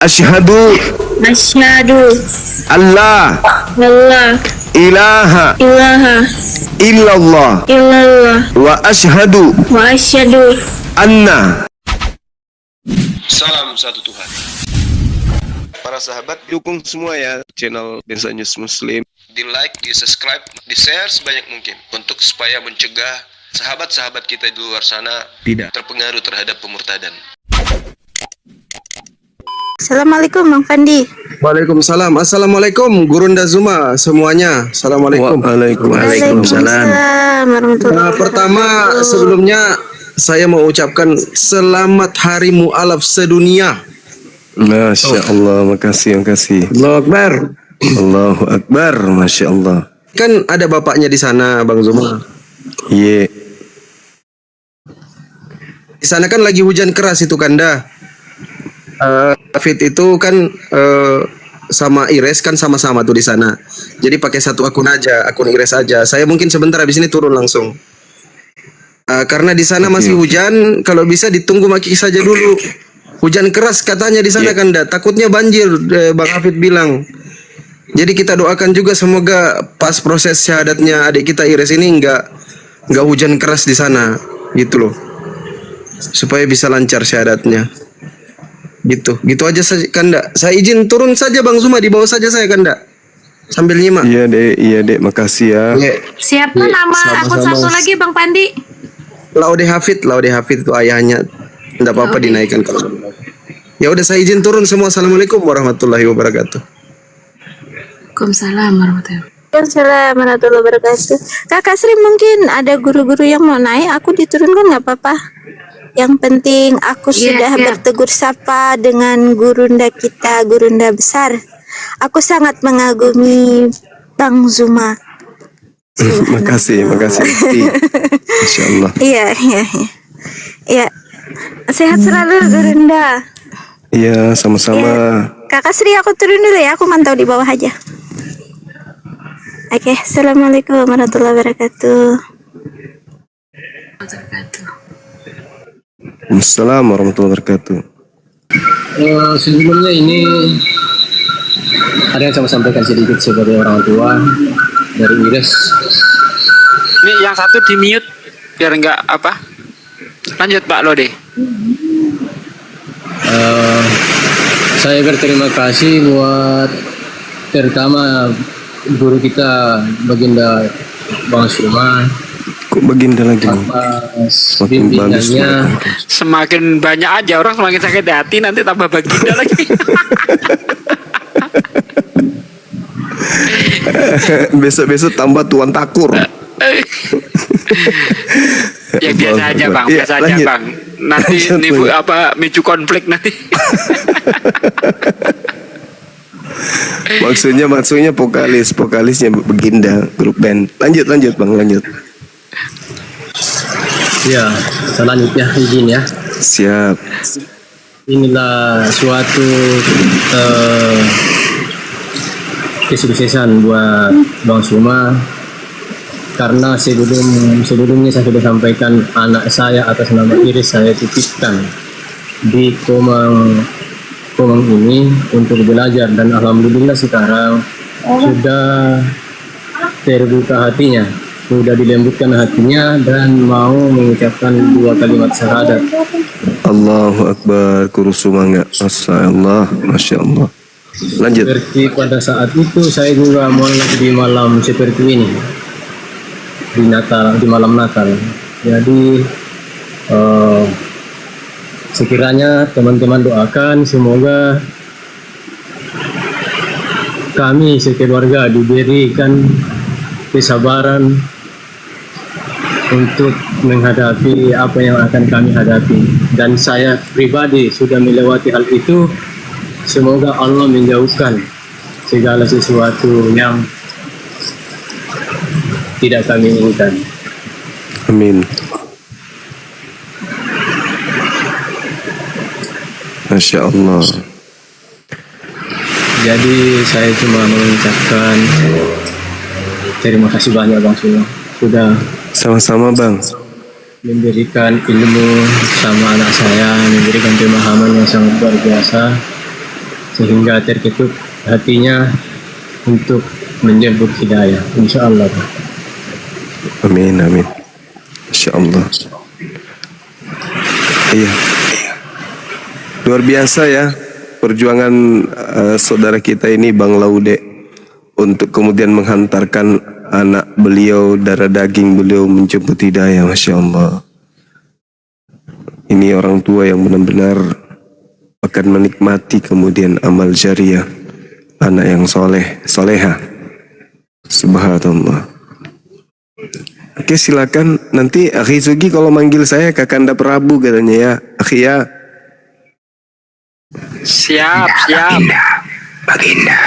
Asyhadu Asyhadu Allah Allah ilaha ilaha illallah illallah wa asyhadu wa asyhadu anna. Salam satu Tuhan. Para sahabat, dukung semua ya channel Densa News Muslim. Di like, di subscribe, di share sebanyak mungkin untuk supaya mencegah sahabat-sahabat kita di luar sana tidak terpengaruh terhadap pemurtadan. Assalamualaikum Bang Fandi. Waalaikumsalam. Assalamualaikum Gurunda Zuma semuanya. Assalamualaikum. Waalaikumsalam. Pertama sebelumnya saya mau ucapkan selamat Hari Mu'alaf sedunia. Masya Allah, makasih. Allahu Akbar. Allahu Akbar, Masya Allah. Kan ada bapaknya di sana, Bang Zuma. Iya. Di sana kan lagi hujan keras itu Kanda. Fit itu kan sama Ires kan sama-sama tuh di sana. Jadi pakai satu akun aja, akun Ires aja. Saya mungkin sebentar habis ini turun langsung. Karena di sana masih hujan, kalau bisa ditunggu maki saja dulu. Hujan keras katanya di sana Kanda. Takutnya banjir, Bang Hafid bilang. Jadi kita doakan juga semoga pas proses syahadatnya adik kita Ires ini nggak hujan keras di sana, gitu loh. Supaya bisa lancar syahadatnya. Gitu aja saja Kanda. Saya izin turun saja Bang Zuma, di bawah saja saya Kanda. Sambil nyimak. Iya dek, makasih ya. Siapa nama akun satu lagi Bang Pandi? Laude Hafid itu ayahnya. Tidak apa-apa dinaikkan kalau. Ya udah saya izin turun semua. Assalamualaikum warahmatullahi wabarakatuh. Waalaikumsalam warahmatullahi wabarakatuh. Kakak Sri mungkin ada guru-guru yang mau naik, aku diturunkan nggak apa-apa. Yang penting aku sudah bertegur sapa dengan gurunda kita, gurunda besar. Aku sangat mengagumi Bang Zuma. Makasih. Masya Allah. Iya. Sehat selalu gurunda. Iya, sama-sama. Kakak Sri aku turun dulu ya, aku mantau di bawah aja. Oke, assalamualaikum warahmatullahi wabarakatuh. Assalamualaikum warahmatullahi wabarakatuh. Sebelumnya ini ada yang saya mau sampaikan sedikit sebagai orang tua dari Ires. Ini yang satu di mute biar enggak apa. Lanjut Pak Lode. Saya berterima kasih buat terutama guru kita Baginda Bang Zuma. Kok baginda lagi nih? Atas Makin bagus. bimbingannya. Semakin banyak aja orang semakin sakit hati, nanti tambah baginda lagi. Besok tambah tuan takur. Ya biasa aja Bang, Iya, biasa aja lanjut. Bang. Nanti nipu apa micu konflik nanti. Maksudnya vokalisnya baginda grup band. Lanjut Bang, lanjut. Ya, selanjutnya izin ya. Siap. Inilah suatu kesuksesan buat Bang Zuma, karena sebelumnya saya sudah sampaikan anak saya atas nama Iris saya titipkan di Komang ini untuk belajar, dan alhamdulillah sekarang sudah terbuka hatinya, sudah dilembutkan hatinya dan mau mengucapkan 2 kalimat syahadat. Allahu Akbar, kurusu mangga. Masya Allah. Lanjut. Seperti pada saat itu saya juga mulai di malam seperti ini, di malam Natal. Jadi sekiranya teman-teman doakan semoga kami sekeluarga diberikan kesabaran untuk menghadapi apa yang akan kami hadapi, dan saya pribadi sudah melewati hal itu. Semoga Allah menjauhkan segala sesuatu yang tidak kami inginkan. Amin. Masya Allah. Jadi saya cuma mengucapkan terima kasih banyak Bang Zuma sudah Sama-sama Bang. memberikan ilmu sama anak saya, memberikan pemahaman yang sangat luar biasa. sehingga terketuk hatinya untuk menyebut hidayah, insyaallah. Amin, amin. Insyaallah. Iya. Luar biasa ya perjuangan saudara kita ini Bang Laude untuk kemudian menghantarkan anak beliau, darah daging beliau menjemput hidayah. Masya Allah. Ini orang tua yang benar-benar akan menikmati kemudian amal jariah anak yang soleh, soleha. Subhanallah. Oke, silakan nanti Akhi Sugi kalau manggil saya Kakanda Prabu katanya ya, Akhi ya. Siap, siap. Baginda.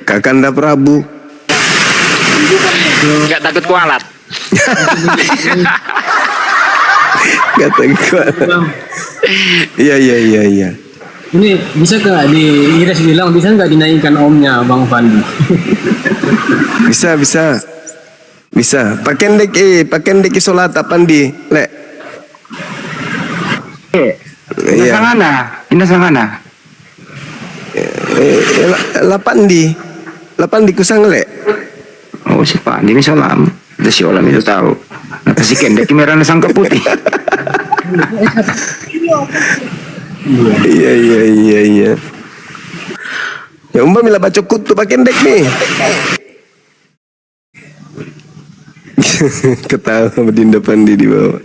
Kakanda Prabu. Nggak takut kualat. Gak takut. Iya. Ini bisa nggak di Iris bilang bisa nggak dinaikkan omnya Bang Fandi? Bisa. Pakendek isolat apaan di lek. Iya. Indah sangana. Lapan di kusang lek. Oh si Pak, ini salam. Itu si Olam itu tahu. Nanti si Kendek merah sangka putih. Iya. Ya umpamila baca kutu pakendek nih. Ketawa sama Dinda Pandi di bawah.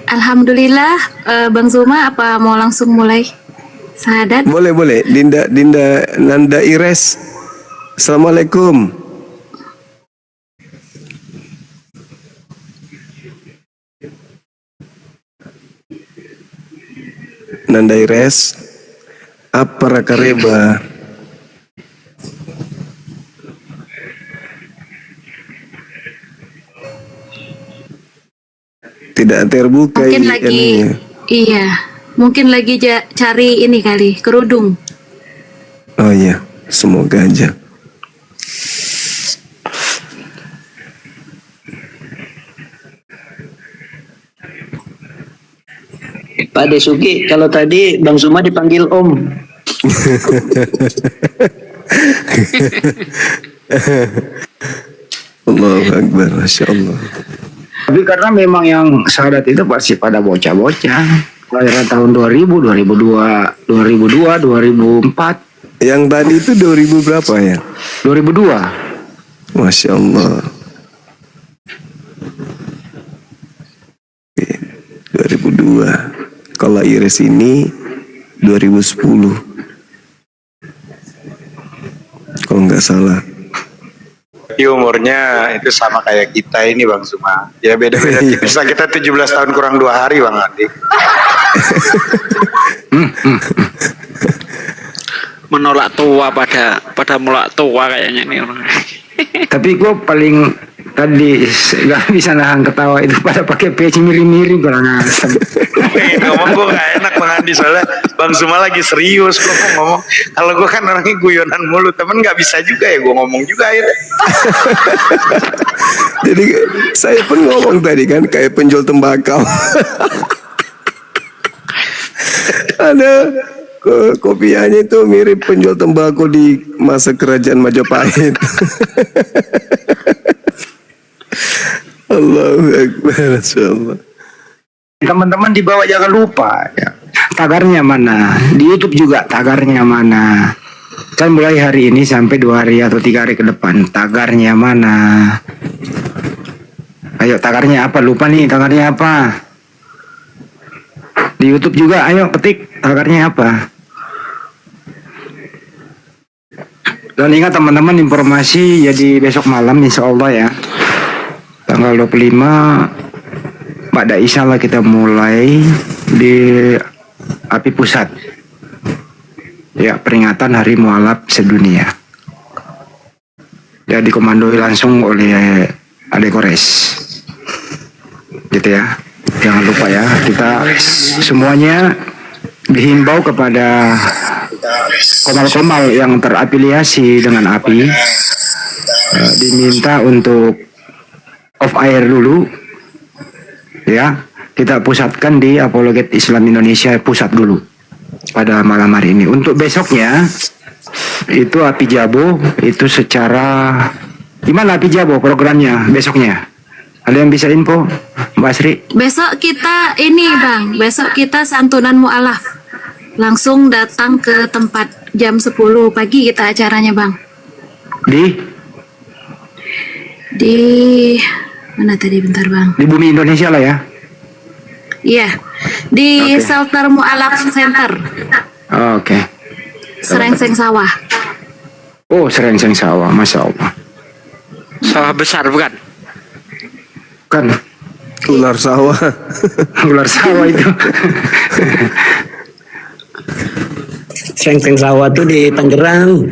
Alhamdulillah, Bang Zuma apa mau langsung mulai syahadat? Boleh. Dinda Nanda Ires. Assalamualaikum. Nanda Ires. Apa rakareba? Tidak terbuka. Mungkin lagi, iya, mungkin lagi cari ini kali, kerudung. Oh iya, semoga aja. Pak Desuki, kalau tadi Bang Zuma dipanggil Om. Allahu Akbar, Masya Allah. Tapi karena memang yang syahadat itu pasti pada bocah-bocah. Kelahiran tahun 2000, 2002, 2004. Yang tadi itu 2000 berapa ya? 2002. Masya Allah. Oke, 2002. Kalau Iris ini 2010. Kalau nggak salah. Umurnya itu sama kayak kita ini Bang Zuma. Ya beda-beda tipis lah, kita 17 tahun kurang 2 hari Bang Andi. Menolak tua pada melak tua kayaknya nih orang. Tapi gue paling tadi gak bisa nahan ketawa itu pada pakai peci miring-miring kurang asem. Ngomong gue gak enak Bang Andi, soalnya Bang Zuma lagi serius. Gue ngomong, kalau gue kan orangnya guyonan mulu, temen gak bisa juga ya gue ngomong juga akhirnya. Jadi saya pun ngomong tadi kan kayak penjual tembakau. Ada kopiahnya itu mirip penjual tembakau di masa kerajaan Majapahit. Allahu Akbar, Rasulullah. Teman-teman di bawah jangan lupa ya. Tagarnya mana, di YouTube juga tagarnya mana. Kan mulai hari ini sampai 2 hari atau 3 hari ke depan, tagarnya mana. Ayo tagarnya apa, lupa nih tagarnya apa. Di YouTube juga ayo ketik tagarnya apa. Dan ingat teman-teman, informasi jadi besok malam insya Allah ya, tanggal 25 pada Isya lah kita mulai di API Pusat ya, peringatan Hari Mualaf Sedunia ya, dikomandoi langsung oleh Ade Kores gitu ya. Jangan lupa ya, kita semuanya dihimbau kepada komal-komal yang terafiliasi dengan API, diminta untuk off air dulu. Ya, kita pusatkan di Apologet Islam Indonesia pusat dulu pada malam hari ini. Untuk besoknya itu Api Jabo itu secara gimana Api Jabo programnya besoknya? Ada yang bisa info, Mbak Sri? Besok kita ini Bang, besok kita santunan mu'alaf. Langsung datang ke tempat jam 10 pagi kita acaranya Bang. Di mana tadi bentar Bang? Di Bumi Indonesia lah ya. Iya, di Shelter Mu'alaf Center. Oke. Serengseng Sawah. Oh, Serengseng Sawah, Masya Allah. Sawah besar bukan? Kan Ular sawah. ular sawah itu. Serengseng Sawah tuh di Tangerang.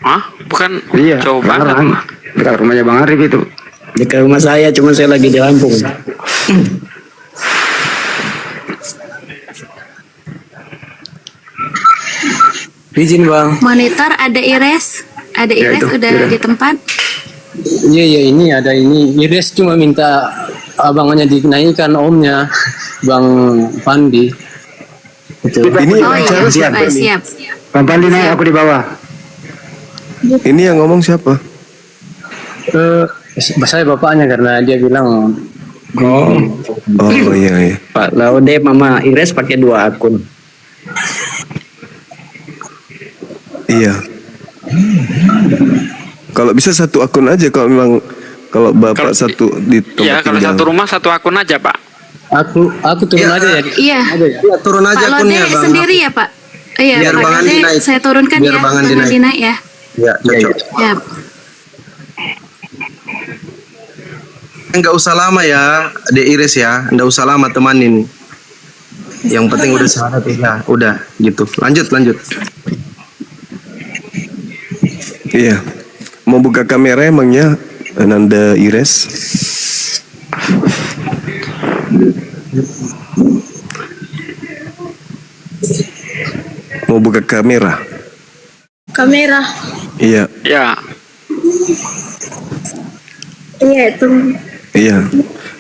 Hah? Bukan? Iya, Jauh banget. Tangerang. Dekat rumahnya Bang Arif itu. Dekat rumah saya, cuma saya lagi di Lampung. Izin Bang. Monitor ada Ires. Ada Ires itu, udah iya. di tempat. Iya ini ada ini. Iris cuma minta abangnya dinaikkan omnya, Bang Pandi. Betul. Ini Oh iya, siapa siap, nih? siap. Bang Pandi naik, aku di bawah. Ini yang ngomong siapa? Saya bapaknya karena dia bilang Oh iya. Pak Laude Mama Iris pakai 2 akun. Iya. Kalau bisa 1 akun aja kalau memang kalau bapak satu di tempat Iya, kalau tinggal. satu rumah satu akun aja Pak. Aku turun aja ya. Iya. Ya, turun aja Pak Lode akunnya Bang. sendiri ya Pak? Iya, Biar Pak Bang Andi Lode naik. saya turunkan Biar ya. Bang Andi naik. naik ya. Ya, cocok. Ya. Enggak usah lama ya, Dek Iris ya. Enggak usah lama temanin. Yang penting udah syahadat ya. Udah gitu. Lanjut. Iya. Mau buka kamera emangnya Ananda Ires? Mau buka kamera? Kamera. Iya. Ya. Iya itu. Iya,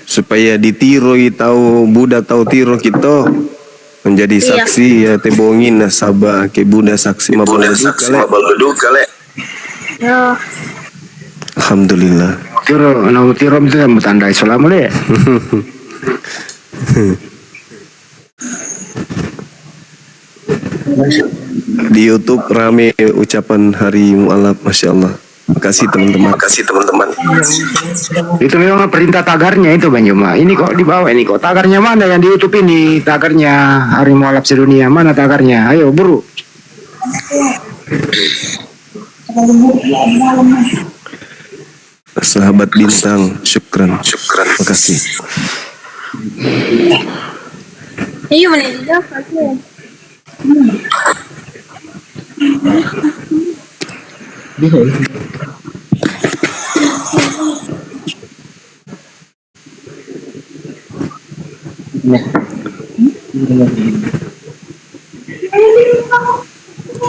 supaya ditiroi tahu Buddha tahu tiro kita menjadi saksi ya tebongin nasabah ke Buddha saksi mabaluduk kale. Ya. Alhamdulillah. Tiro, tiro itu yang bertanda Islam deh. Di YouTube rame ucapan hari mualaf, masya Allah. Makasih teman-teman. Itu memang perintah tagarnya itu Bang Juma. Ini kok di bawah ini kok tagarnya mana yang di YouTube ini? Tagarnya Hari Mualaf Sedunia mana tagarnya? Ayo buru. Sahabat bintang, syukran. Makasih. Iya mana apa?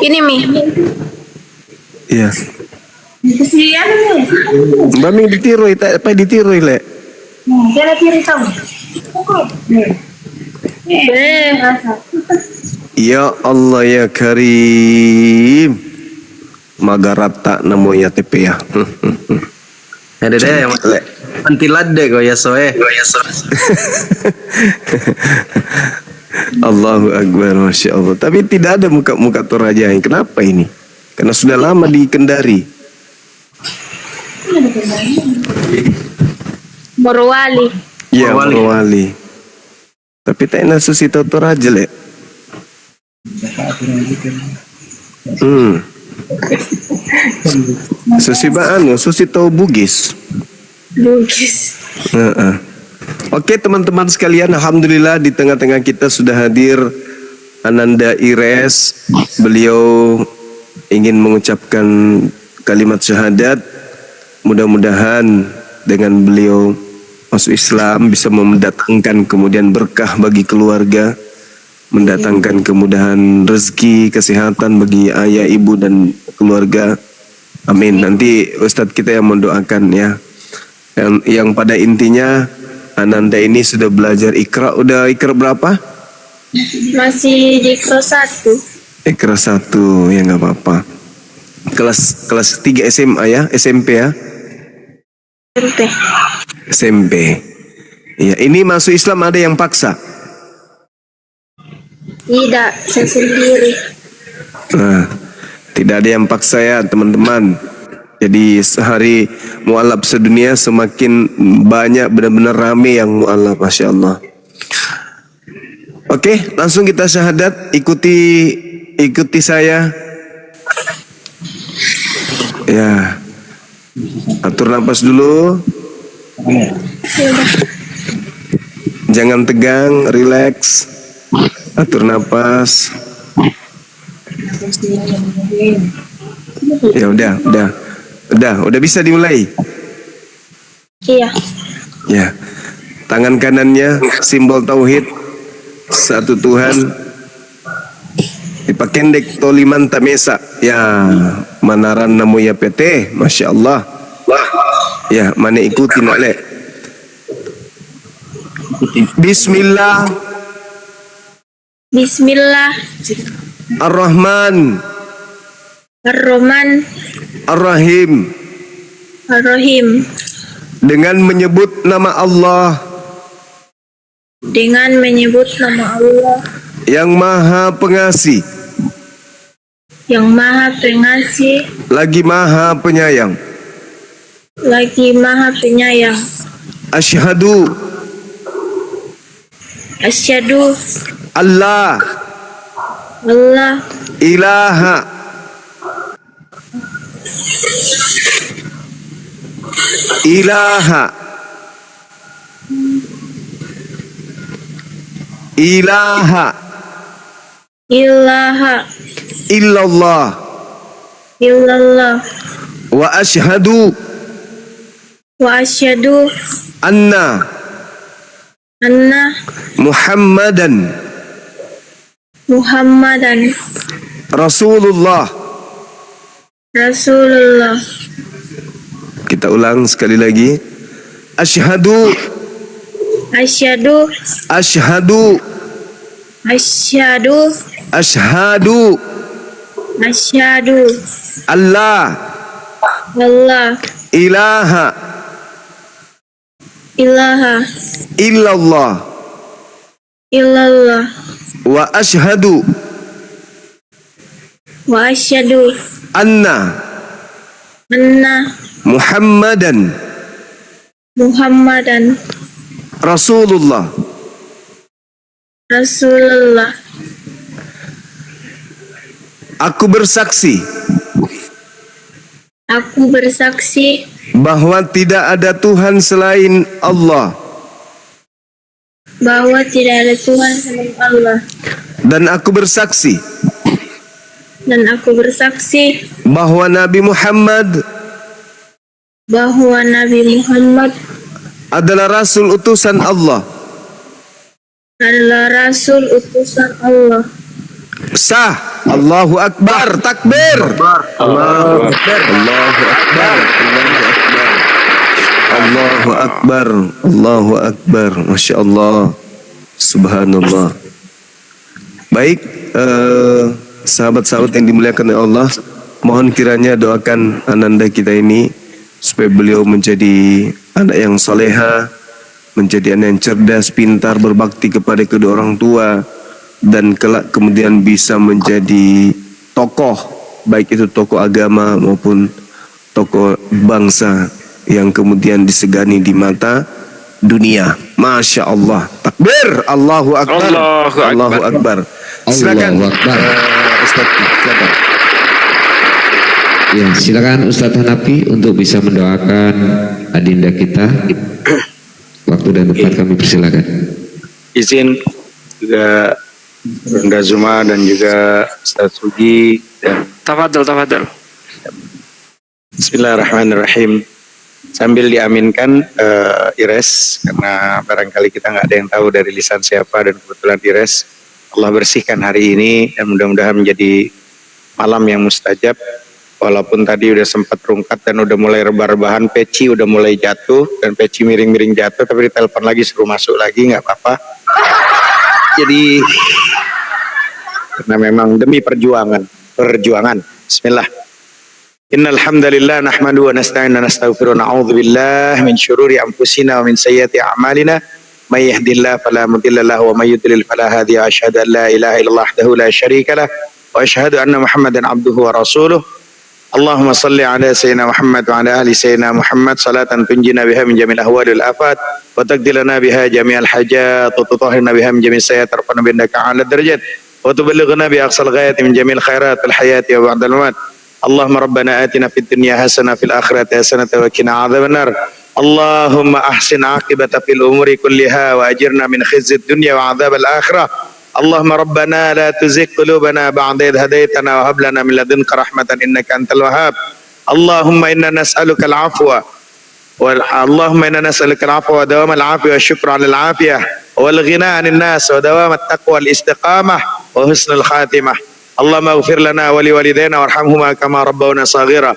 Ini Mi. Iya. Kesian nih. Mbak Ming ditiroi, tak apa ditiroi le? Jangan kiri kamu. Ya Allah ya Karim. Magarata namanya TP ya. Ada deh yang le. Pantilat deh kau ya soe. Allahu Akbar, Masya Allah. Tapi tidak ada muka-muka Toraja. Kenapa ini? Karena sudah lama di Kendari. Morowali. Iya, Morowali. Tapi tak enak susi tahu Toraja le. Susi baan, susi tahu Bugis. Oke teman-teman sekalian, alhamdulillah di tengah-tengah kita sudah hadir Ananda Ires. Beliau ingin mengucapkan kalimat syahadat. Mudah-mudahan dengan beliau masuk Islam bisa mendatangkan kemudian berkah bagi keluarga, mendatangkan kemudahan rezeki, kesehatan bagi ayah, ibu dan keluarga. Amin. Nanti Ustadz kita yang mendoakan ya. yang pada intinya Ananda ini sudah belajar Iqra. Udah Iqra berapa? Masih di kelas 1. Iqra 1, ya nggak apa-apa. Kelas 3 SMA ya, SMP ya? SMP. SMP. Ya, ini masuk Islam ada yang paksa. Tidak, saya sendiri. Nah, tidak ada yang paksa ya teman-teman. Jadi sehari mualaf sedunia semakin banyak, benar-benar rame yang mualaf, Masya Allah. Oke, langsung kita syahadat. Ikuti saya. Ya, atur nafas dulu. Jangan tegang, relax. Atur nafas. Ya udah bisa dimulai. Iya. Ya, tangan kanannya simbol tauhid, satu Tuhan. Dipakendek toliman tamesa. Ya, manaran namo ya PT, Masya Allah. Ya, mana ikuti nak lek. Bismillah. Bismillah. Ar-Rahman. Ar-Rahman. Ar-Rahim. Ar-Rahim. Dengan menyebut nama Allah Dengan menyebut nama Allah yang Maha Pengasih, yang Maha Pengasih, lagi Maha Penyayang. lagi Maha Penyayang. Asyhadu Asyhadu Allah Allah ilaha ilaha ilaha ilaha illallah illallah wa asyhadu wa asyhadu anna Muhammadan Rasulullah. Kita ulang sekali lagi. Asyhadu Asyhadu Asyhadu Asyhadu Asyhadu Asyhadu Allah Allah ilaha ilaha illallah illallah wa asyhadu anna Muhammadan Rasulullah. Aku bersaksi bahwa tidak ada Tuhan selain Allah, dan aku bersaksi bahwa Nabi Muhammad adalah Rasul utusan Allah. Sah. Allahu Akbar. Takbir. Allahu Akbar. Allahu Akbar. Allahu Akbar. Allahu Akbar. Masya Allah. Subhanallah. Baik, sahabat-sahabat yang dimuliakan oleh Allah, mohon kiranya doakan Ananda kita ini supaya beliau menjadi anak yang soleha, menjadi anak yang cerdas, pintar, berbakti kepada kedua orang tua, dan kelak kemudian bisa menjadi tokoh, baik itu tokoh agama maupun tokoh bangsa yang kemudian disegani di mata dunia. Masya Allah. Takbir. Allahu Akbar. Allahu Akbar. Silakan. Ustaz, silakan. Ya, silakan Ustadz Hanafi untuk bisa mendoakan adinda kita. Waktu dan tempat kami persilakan. Izin juga Bunda Zuma dan juga Ustadz Sugi dan Tafadhol. Bismillahirrahmanirrahim. Sambil diaminkan Ires, karena barangkali kita nggak ada yang tahu dari lisan siapa, dan kebetulan Ires Allah bersihkan hari ini dan mudah-mudahan menjadi malam yang mustajab. Walaupun tadi udah sempat rungkat dan udah mulai rebah-rebahan, peci udah mulai jatuh dan peci miring-miring jatuh, tapi ditelepon lagi suruh masuk lagi, nggak apa-apa. Jadi karena memang demi perjuangan. Bismillah. Innal hamdalillah nahmadu wa nasta'inu wa nastaghfiru wa na'udzu billahi min syururi anfusina wa min sayyiati a'malina. May yahdihillahu fala mudilla lahu wa may yudlil fala hadiya. Asyhadu an la ilaha illallah wahdahu la syarika lah wa asyhadu anna Muhammadan abduhu wa rasuluh. Allahumma salli ala sayyidina Muhammad wa ala ali sayyidina Muhammad salatan tunjina biha min jamil ahwali wal afat wa taqdilana biha jami'al hajat wa tutahhirna biha min jamil sayyiat tarfana bindaka ala darajat wa tuballighuna bi aqsal ghayati min jamil khairat al hayati wa ba'dal mamat. Allahumma rabbana atina fid dunya hasanah fil akhirati hasanah wa qina adzabannar. Allahumma ahsin aqibata fil umuri kulliha wa ajirna min khizyid dunya wa adzabal akhirah. Allahumma rabbana la tuzigh qulubana ba'da idh hadaytana wa hab lana min ladunka rahmatan innaka antal wahhab. Allahumma inna nas'aluka al-'afwa Allahumma inna nas'aluka al-'afwa wa dawam al-'afiyah wa syukra 'ala al-'afiyah wal ghina 'anil nas wa dawam at-taqwa wal istiqamah wa husnul khatimah. Allahumma ighfir lana wa li walidayna warhamhuma kama rabbawna saghira.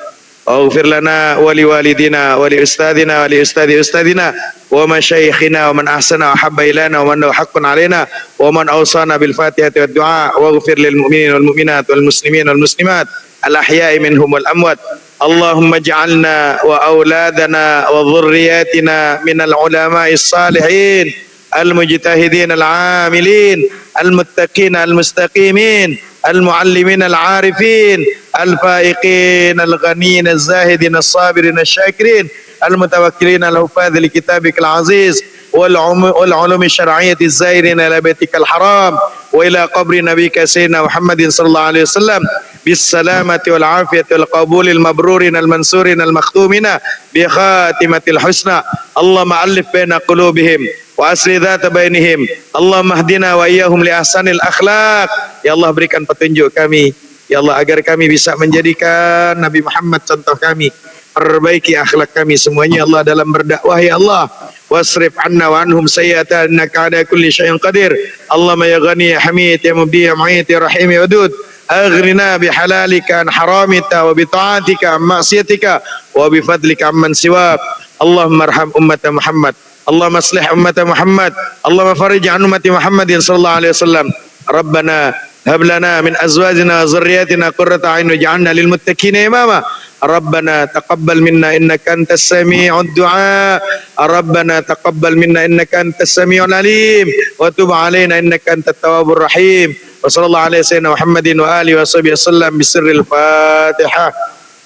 واغفر لنا ولوالدنا ولأستاذنا ولأستاذ أستاذنا ومشايخنا ومن أحسن وحب إلينا ومن له حق علينا ومن أوصانا بالفاتحة والدعاء واغفر للمؤمنين والمؤمنات والمسلمين والمسلمات الأحياء منهم والأموات. اللهم اجعلنا وأولادنا وذرياتنا من العلماء الصالحين المجتهدين العاملين المتقين المستقيمين المعلمين العارفين الفائقين الغنيين الزاهدين الصابرين الشاكرين المتوكلين الحفاظ لكتابك العزيز والعلوم الشرعية الزائرين إلى بيتك الحرام وإلى قبر نبيك سيدنا محمد صلى الله عليه وسلم بالسلامة والعافية والقبول المبرورين المنصورين المختومين بخاتمة الحسنى. اللهم ألف بين قلوبهم وأصلح ذات بينهم. اللهم اهدنا وإياهم لأحسن الأخلاق. Ya Allah, berikan petunjuk kami ya Allah agar kami bisa menjadikan Nabi Muhammad contoh kami, perbaiki akhlak kami semuanya ya Allah dalam berdakwah ya Allah. Wasrif anna wa anhum sayyi'atan innaka ala kulli syai'in qadir. Allahumma ya ghani ya hamid ya mubdi ya mu'id ya rahim ya wadud aghnina bihalalika an haramika wa bi ta'atika an ma'siyatika wa bi fadlika amman siwak. Allahumma arham ummata Muhammad. Allahumma aslih ummata Muhammad. Allahumma farij an ummati Muhammadin sallallahu alaihi wasallam. Rabbana hab lana min azwajina wa dhurriyyatina qurrata a'yun waj'alna lil muttaqina imama. ربنا تقبل منا إنك أنت السميع الدعاء. ربنا تقبل منا إنك أنت السميع العليم وتب علينا إنك أنت التواب الرحيم. وصلى الله على سيدنا محمد وآله وصحبه وسلم بسر الفاتحة.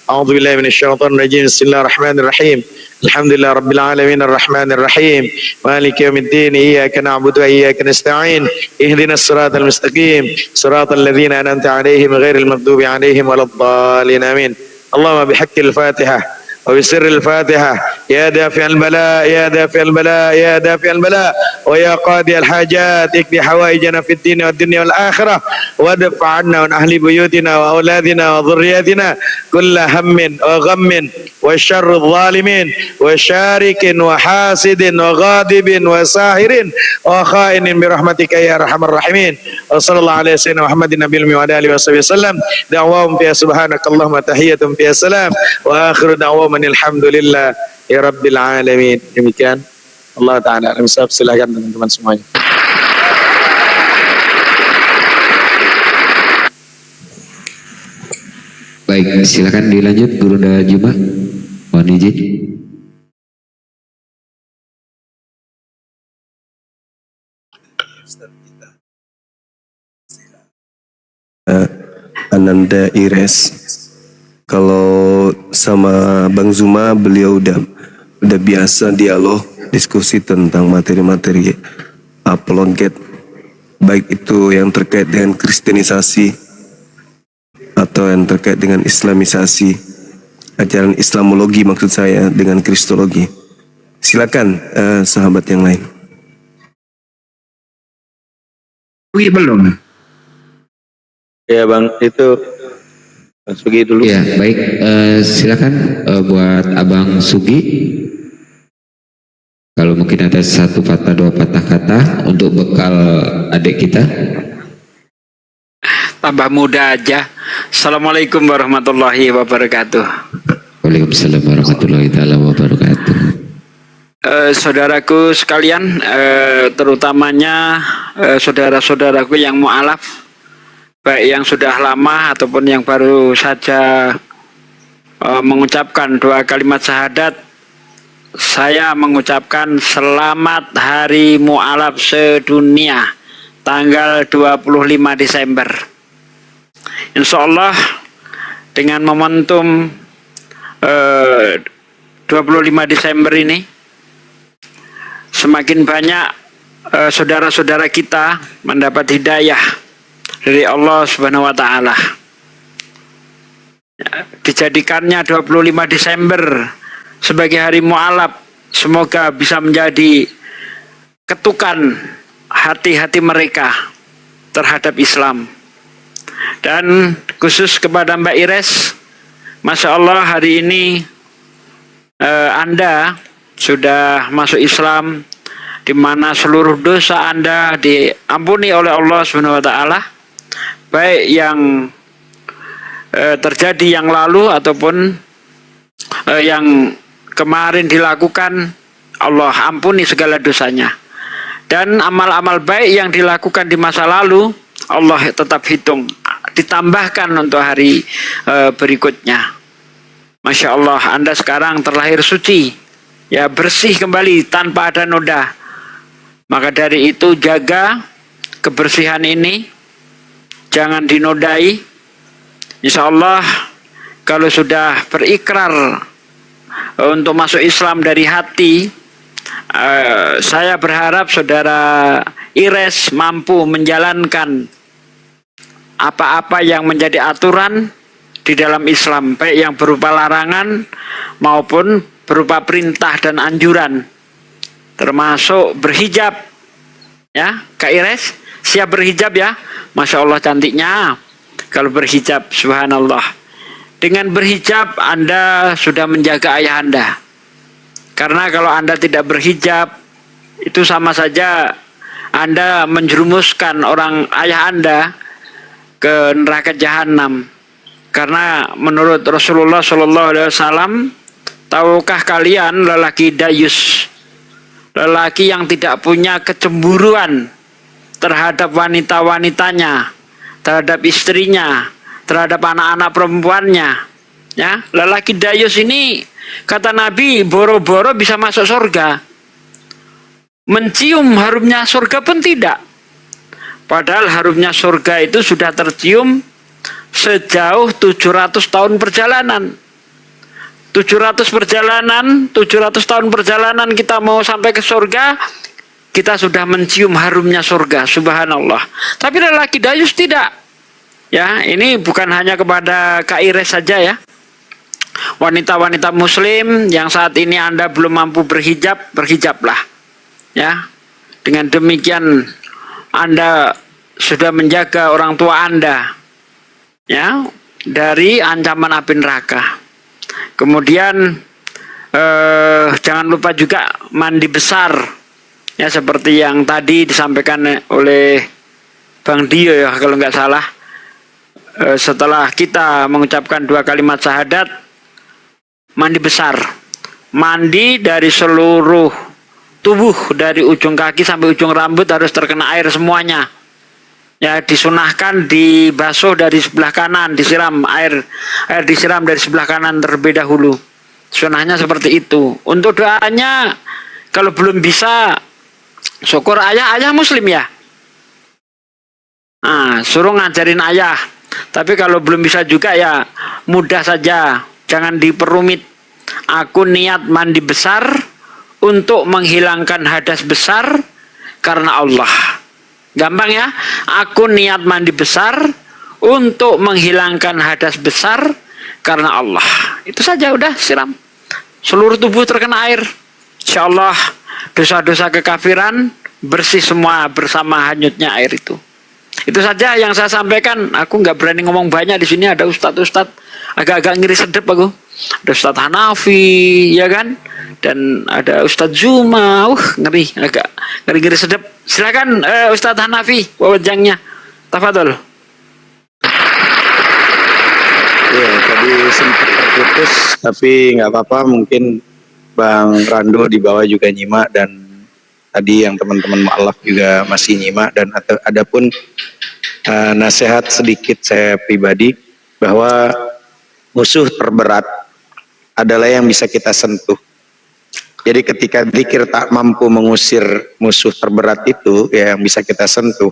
أعوذ بالله من الشيطان الرجيم. بسم الله الرحمن الرحيم. الحمد لله رب العالمين الرحمن الرحيم مالك يوم الدين إياك نعبد وإياك نستعين اهدنا الصراط المستقيم صراط الذين أنعمت عليهم غير المغضوب عليهم ولا الضالين آمين. اللهم بحق الفاتحة وبسر الفاتحة يا دافع البلاء يا دافع البلاء يا دافع البلاء ويا قاضي الحاجات اقضي حوائجنا في الدين والدنيا والآخرة وادفع عنا وعن أهل بيوتنا وأولادنا وذرياتنا كل هم وغم وشر الظالمين وشارك وحاسد وغاضب وساهر وخائن برحمتك يا أرحم الراحمين. وصلى الله على سيدنا محمد النبي الأمي وعلى آله وصحبه وسلم. دعواهم فيها سبحانك اللهم تحية فيها السلام وآخر دعواهم alhamdulillah ya rabbil alamin. Demikian Allah Ta'ala alam. Silakan teman-teman semuanya. Baik, silakan dilanjut Guru Juma. Mohon izin. Ananda Ires. Kalau sama Bang Zuma, beliau udah biasa dialog, diskusi tentang materi-materi apologet, baik itu yang terkait dengan kristenisasi atau yang terkait dengan islamisasi, ajaran islamologi maksud saya dengan kristologi. Silakan sahabat yang lain. Belum. Ya Bang, itu Sugi dulu. Ya, baik. Silakan buat Abang Sugi. Kalau mungkin ada satu patah dua patah kata untuk bekal adik kita. tambah muda aja. Assalamualaikum warahmatullahi wabarakatuh. Waalaikumsalam warahmatullahi taala wabarakatuh. Saudaraku sekalian, terutamanya saudara-saudaraku yang mu'alaf, baik yang sudah lama ataupun yang baru saja mengucapkan doa kalimat syahadat, saya mengucapkan selamat Hari Mu'alaf sedunia tanggal 25 Desember. Insya Allah dengan momentum 25 Desember ini, semakin banyak saudara-saudara kita mendapat hidayah dari Allah Subhanahu wa taala. Dijadikannya 25 Desember sebagai hari mu'alaf, semoga bisa menjadi ketukan hati-hati mereka terhadap Islam. Dan khusus kepada Mbak Ires, Masya Allah hari ini Anda sudah masuk Islam, di mana seluruh dosa Anda diampuni oleh Allah Subhanahu wa taala, baik yang terjadi yang lalu ataupun yang kemarin dilakukan, Allah ampuni segala dosanya. Dan amal-amal baik yang dilakukan di masa lalu, Allah tetap hitung, ditambahkan untuk hari berikutnya. Masya Allah, Anda sekarang terlahir suci, ya, bersih kembali tanpa ada noda. Maka dari itu jaga kebersihan ini, jangan dinodai. Insya Allah kalau sudah berikrar untuk masuk Islam dari hati, saya berharap saudara Ires mampu menjalankan apa-apa yang menjadi aturan di dalam Islam, baik yang berupa larangan maupun berupa perintah dan anjuran, termasuk berhijab. Ya, Kak Ires siap berhijab ya? Masya Allah cantiknya kalau berhijab, subhanallah. Dengan berhijab Anda sudah menjaga ayah Anda. Karena kalau Anda tidak berhijab, itu sama saja Anda menjerumuskan orang ayah Anda ke neraka jahanam. Karena menurut Rasulullah SAW, tahukah kalian lelaki dayus, lelaki yang tidak punya kecemburuan terhadap wanita-wanitanya, terhadap istrinya, terhadap anak-anak perempuannya, ya, lelaki dayus ini kata Nabi boro-boro bisa masuk surga, mencium harumnya surga pun tidak, padahal harumnya surga itu sudah tercium sejauh 700 tahun perjalanan. 700 tahun perjalanan kita mau sampai ke surga, kita sudah mencium harumnya surga, subhanallah. Tapi lelaki dayus tidak. Ya, ini bukan hanya kepada Kak Ires saja ya. Wanita-wanita muslim yang saat ini Anda belum mampu berhijab, berhijablah. Ya. Dengan demikian Anda sudah menjaga orang tua Anda, ya, dari ancaman api neraka. Kemudian jangan lupa juga mandi besar, ya, seperti yang tadi disampaikan oleh Bang Dio ya kalau nggak salah. Setelah kita mengucapkan 2 kalimat syahadat, mandi besar, mandi dari seluruh tubuh, dari ujung kaki sampai ujung rambut harus terkena air semuanya. Ya, disunahkan dibasuh dari sebelah kanan, disiram air disiram dari sebelah kanan terlebih dahulu. Sunahnya seperti itu. Untuk doanya kalau belum bisa, syukur ayah muslim ya. Nah, suruh ngajarin ayah. Tapi kalau belum bisa juga ya mudah saja, jangan diperumit. Aku niat mandi besar untuk menghilangkan hadas besar karena Allah. Gampang ya? Aku niat mandi besar untuk menghilangkan hadas besar karena Allah. Itu saja, udah siram. Seluruh tubuh terkena air. Insya Allah dosa-dosa kekafiran bersih semua bersama hanyutnya air itu. Itu saja yang saya sampaikan. Aku nggak berani ngomong banyak di sini. Ada ustadz agak-agak ngiri sedep aku. Ada Ustadz Hanafi, ya kan? Dan ada Ustadz Zuma, ngeri, agak ngeri sedep. Silakan Ustadz Hanafi, wajangnya. Tafadhol. Tadi sempat terputus, tapi nggak apa-apa. Mungkin Bang Rando di bawah juga nyimak, dan tadi yang teman-teman mu'alaf juga masih nyimak. Dan ada pun nasihat sedikit saya pribadi, bahwa musuh terberat adalah yang bisa kita sentuh. Jadi ketika zikir tak mampu mengusir musuh terberat itu, ya yang bisa kita sentuh.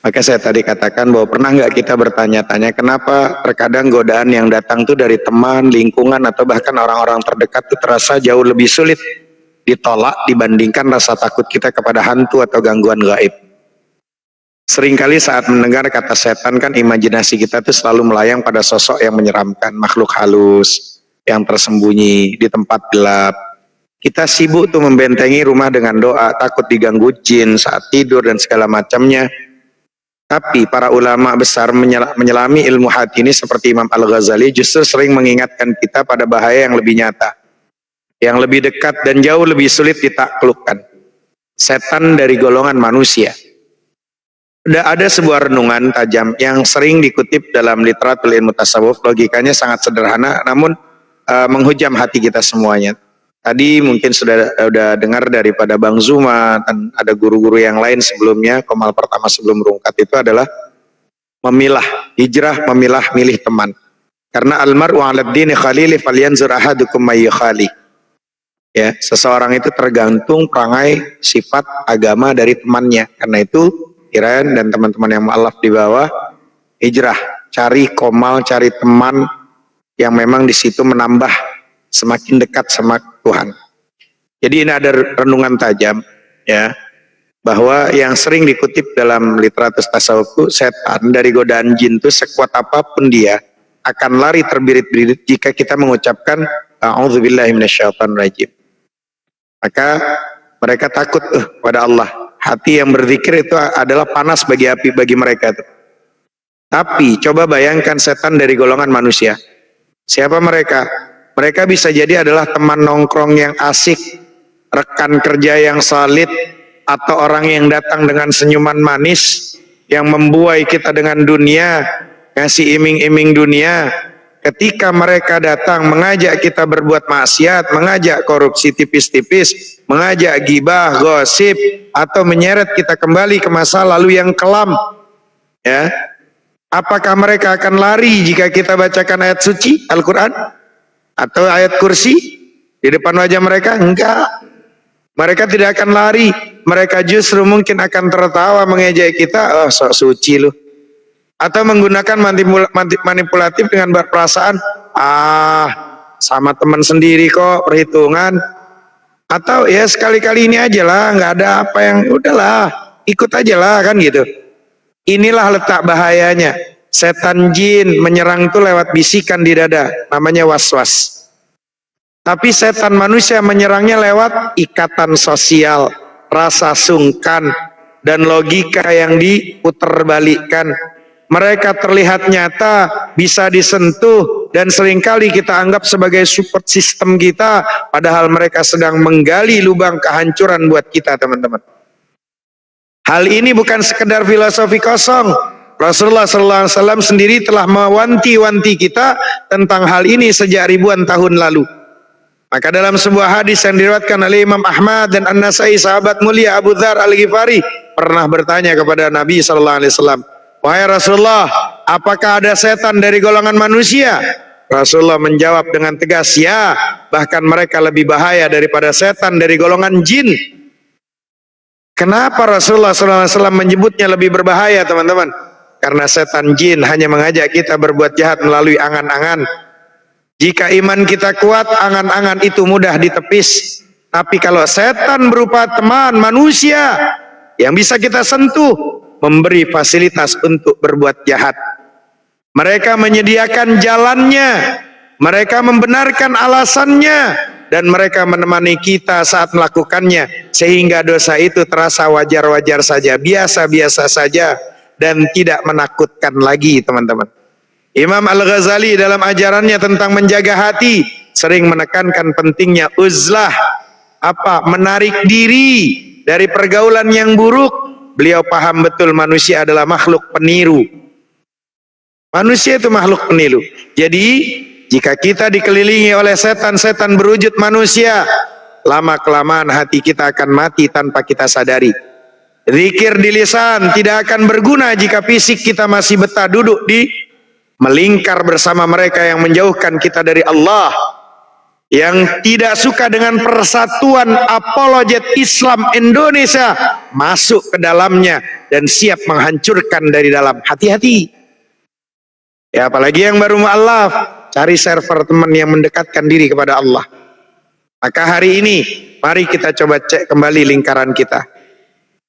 Maka saya tadi katakan bahwa pernah nggak kita bertanya-tanya kenapa terkadang godaan yang datang tuh dari teman, lingkungan, atau bahkan orang-orang terdekat itu terasa jauh lebih sulit ditolak dibandingkan rasa takut kita kepada hantu atau gangguan gaib. Seringkali saat mendengar kata setan kan imajinasi kita tuh selalu melayang pada sosok yang menyeramkan, makhluk halus, yang tersembunyi di tempat gelap. Kita sibuk tuh membentengi rumah dengan doa, takut diganggu jin saat tidur dan segala macamnya. Tapi para ulama besar menyelami ilmu hati ini seperti Imam Al-Ghazali justru sering mengingatkan kita pada bahaya yang lebih nyata, yang lebih dekat dan jauh lebih sulit ditaklukkan. Setan dari golongan manusia. Ada sebuah renungan tajam yang sering dikutip dalam literatur ilmu tasawuf. Logikanya sangat sederhana namun menghujam hati kita semuanya. Tadi mungkin sudah dengar daripada Bang Zuma dan ada guru-guru yang lain sebelumnya. Komal pertama sebelum rungkat itu adalah memilah, hijrah, milih teman. Karena almar'u 'ala dini khalili falyanzur ahadukum may yukhali. Ya, seseorang itu tergantung perangai sifat agama dari temannya. Karena itu Iren dan teman-teman yang mu'alaf di bawah, hijrah, cari komal, cari teman yang memang di situ menambah semakin dekat sama Tuhan. Jadi ini ada renungan tajam, ya, bahwa yang sering dikutip dalam literatur tasawuf itu setan dari godaan jin itu sekuat apapun dia akan lari terbirit-birit jika kita mengucapkan a'udzubillahi minasyaitonirrajim. Maka mereka takut pada Allah. Hati yang berzikir itu adalah panas bagi api bagi mereka itu. Tapi coba bayangkan setan dari golongan manusia. Siapa mereka? Mereka bisa jadi adalah teman nongkrong yang asik, rekan kerja yang solid, atau orang yang datang dengan senyuman manis, yang membuai kita dengan dunia, ngasih iming-iming dunia. Ketika mereka datang mengajak kita berbuat maksiat, mengajak korupsi tipis-tipis, mengajak gibah, gosip, atau menyeret kita kembali ke masa lalu yang kelam, ya, apakah mereka akan lari jika kita bacakan ayat suci Al-Quran? Atau ayat kursi di depan wajah mereka? Enggak. Mereka tidak akan lari. Mereka justru mungkin akan tertawa mengejek kita. Oh, sok suci lu. Atau menggunakan manipulatif dengan berperasaan. Sama teman sendiri kok, perhitungan. Atau ya sekali-kali ini aja lah, nggak ada apa yang, udahlah, ikut aja lah, kan gitu. Inilah letak bahayanya. Setan jin menyerang itu lewat bisikan di dada, namanya was-was. Tapi setan manusia menyerangnya lewat ikatan sosial, rasa sungkan, dan logika yang diputerbalikkan. Mereka terlihat nyata, bisa disentuh, dan seringkali kita anggap sebagai support system kita, padahal mereka sedang menggali lubang kehancuran buat kita, teman-teman. Hal ini bukan sekedar filosofi kosong. Rasulullah SAW sendiri telah mewanti-wanti kita tentang hal ini sejak ribuan tahun lalu. Maka dalam sebuah hadis yang diriwayatkan oleh Imam Ahmad dan An-Nasai, sahabat mulia Abu Dzar Al-Ghifari pernah bertanya kepada Nabi SAW, "Wahai Rasulullah, apakah ada setan dari golongan manusia?" Rasulullah menjawab dengan tegas, "Ya, bahkan mereka lebih bahaya daripada setan dari golongan jin." Kenapa Rasulullah SAW menyebutnya lebih berbahaya, teman-teman? Karena setan jin hanya mengajak kita berbuat jahat melalui angan-angan. Jika iman kita kuat, angan-angan itu mudah ditepis. Tapi kalau setan berupa teman manusia yang bisa kita sentuh, memberi fasilitas untuk berbuat jahat. Mereka menyediakan jalannya, mereka membenarkan alasannya, dan mereka menemani kita saat melakukannya, sehingga dosa itu terasa wajar-wajar saja, biasa-biasa saja, dan tidak menakutkan lagi, teman-teman. Imam Al-Ghazali dalam ajarannya tentang menjaga hati sering menekankan pentingnya uzlah, menarik diri dari pergaulan yang buruk. Beliau paham betul manusia adalah makhluk peniru. Manusia itu makhluk penilu. Jadi jika kita dikelilingi oleh setan-setan berwujud manusia, lama-kelamaan hati kita akan mati tanpa kita sadari. Zikir di lisan tidak akan berguna jika fisik kita masih betah duduk di melingkar bersama mereka yang menjauhkan kita dari Allah, yang tidak suka dengan persatuan apologet Islam Indonesia masuk ke dalamnya dan siap menghancurkan dari dalam. Hati-hati. Ya, apalagi yang baru mu'alaf, cari server teman yang mendekatkan diri kepada Allah. Maka hari ini mari kita coba cek kembali lingkaran kita.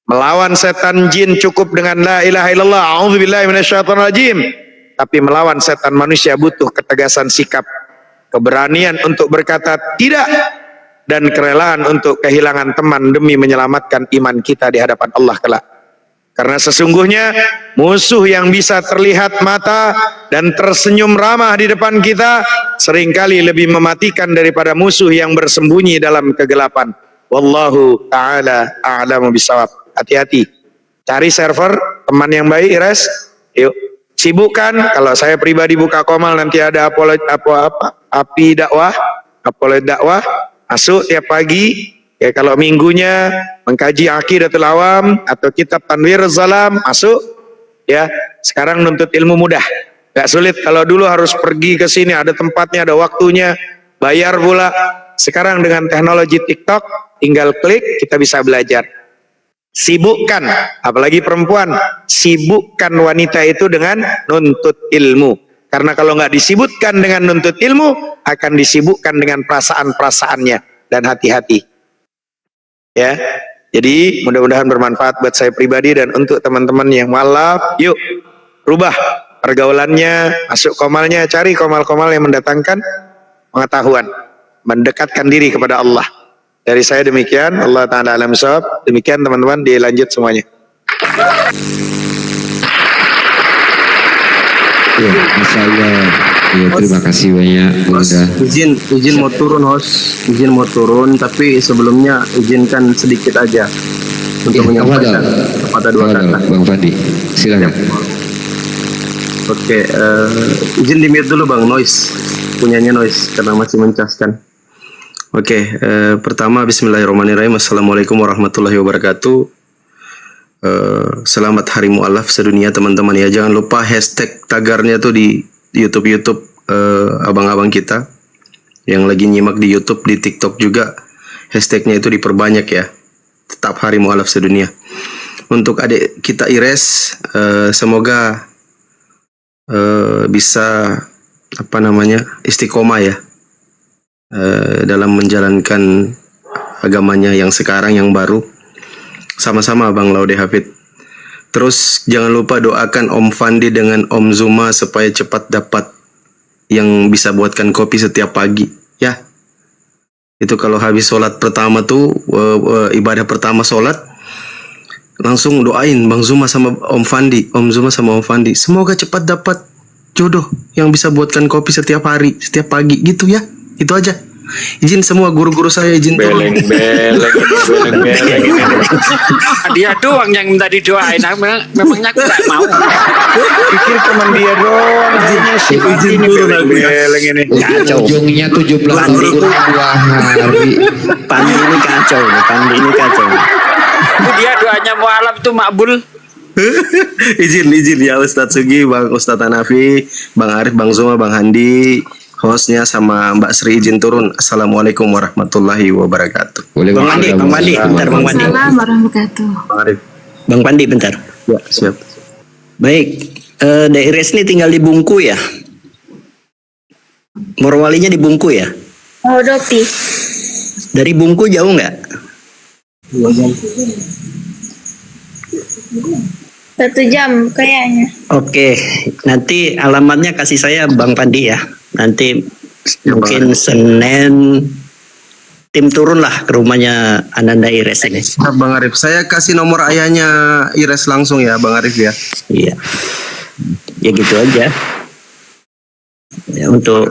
Melawan setan jin cukup dengan la ilaha illallah, a'udzubillahi minasyaitonirrajim. Tapi melawan setan manusia butuh ketegasan sikap, keberanian untuk berkata tidak, dan kerelaan untuk kehilangan teman demi menyelamatkan iman kita di hadapan Allah kelak. Karena sesungguhnya musuh yang bisa terlihat mata dan tersenyum ramah di depan kita seringkali lebih mematikan daripada musuh yang bersembunyi dalam kegelapan. Wallahu ta'ala a'lamu bisawab. Hati-hati. Cari server teman yang baik, Ires. Yuk. Sibukkan. Kalau saya pribadi buka komal nanti ada api dakwah, apoloid dakwah, masuk tiap pagi. Ya, kalau minggunya mengkaji Aqidatul Awam atau kitab Tanwir Zalam, masuk. Ya, sekarang nuntut ilmu mudah, gak sulit. Kalau dulu harus pergi ke sini, ada tempatnya, ada waktunya, bayar pula. Sekarang dengan teknologi TikTok, tinggal klik, kita bisa belajar. Sibukkan, apalagi perempuan, sibukkan wanita itu dengan nuntut ilmu. Karena kalau nggak disibukkan dengan nuntut ilmu, akan disibukkan dengan perasaan-perasaannya. Dan hati-hati. Ya, jadi mudah-mudahan bermanfaat buat saya pribadi dan untuk teman-teman yang mualaf. Yuk, rubah pergaulannya, masuk komalnya, cari komal-komal yang mendatangkan pengetahuan, mendekatkan diri kepada Allah. Dari saya demikian, Allah Ta'ala alam shawab. Demikian teman-teman, dilanjut semuanya. Ya, Masya Allah. Ya, terima kasih banyak. Izin mau turun, host. Izin mau turun, tapi sebelumnya izinkan sedikit aja untuk menyampaikan kepada dua kata. Bang Fandi, silakan. Oke, izin di mute dulu Bang, noise. Punyanya noise karena masih mencaskan. Oke, pertama bismillahirrahmanirrahim. Assalamualaikum warahmatullahi wabarakatuh. Selamat Hari Mu'alaf sedunia teman-teman ya. Jangan lupa hashtag tagarnya tuh di YouTube abang-abang kita yang lagi nyimak di YouTube, di TikTok juga hashtagnya itu diperbanyak ya. Tetap Hari Mu'alaf sedunia. Untuk adik kita Ires, semoga bisa istiqomah ya dalam menjalankan agamanya yang sekarang, yang baru. Sama-sama Bang Laude Hafid. Terus jangan lupa doakan Om Fandi dengan Om Zuma supaya cepat dapat yang bisa buatkan kopi setiap pagi ya. Itu kalau habis sholat pertama tuh ibadah pertama sholat, langsung doain Bang Zuma sama Om Fandi, Om Zuma sama Om Fandi, semoga cepat dapat jodoh yang bisa buatkan kopi setiap hari, setiap pagi gitu ya. Itu aja. Izin semua guru-guru saya izin turun. Beleng. Dia doang yang minta didoain. Memangnya aku gak mau. Pikir teman dia doang. Izin turun. Beleng ini. Kacau. Ujungnya 17 hari. Pandi ini kacau. Itu dia doanya mu'alaf itu makbul. izin ya Ustadz Sugi, Bang Ustadz Hanafi, Bang Arif, Bang Zuma, Bang Handi, hostnya sama Mbak Sri izin turun. Assalamualaikum warahmatullahi wabarakatuh. Bang Pandi, bentar Bang Pandi. Assalamualaikum warahmatullahi. Bang Arif. Bang Pandi bentar. Ya, siap. Baik, daerah ini tinggal di Bungku ya? Morowalinya di Bungku ya? Oh, Dopi. Dari Bungku jauh nggak? 1 jam kayaknya. Oke, nanti alamatnya kasih saya Bang Pandi ya. Nanti mungkin Senin tim turun lah ke rumahnya Ananda Ires ini. Bang Arif, saya kasih nomor ayahnya Ires langsung ya Bang Arif ya. Iya, ya gitu aja. Ya, untuk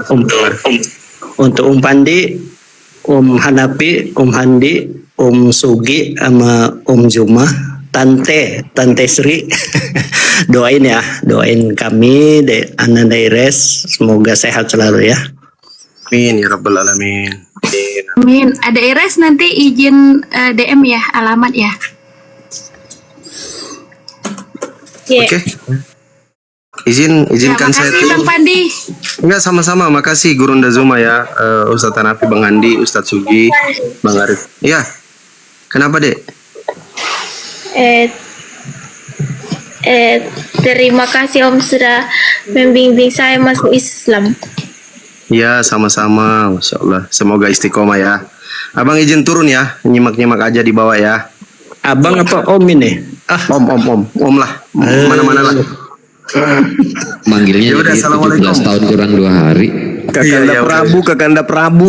Om Pandi, Om Hanapi, Om Handi, Om Sugi sama Om Zuma, Tante Sri. Doain ya, doain kami Ananda Ires semoga sehat selalu ya. Amin ya rabbal alamin. Amin. Ada Ires nanti izin DM ya, alamat ya. Oke. Izinkan saya Makasih Bang Pandi. Enggak, sama-sama. Makasih Gurunda Zuma ya, Ustadz Hanafi, Bang Andi, Ustadz Sugi, Bang Arif. Iya. Kenapa, Dek? Terima kasih Om sudah membimbing saya masuk Islam. Iya, sama-sama. Masya Allah. Semoga istiqomah ya. Abang izin turun ya. Nyimak-nyimak aja di bawah ya. Abang apa Om ini? Om lah. Mana-mana lah. Manggilnya Yaudah, jadi 17 tahun kurang 2 hari. Kakanda Prabu.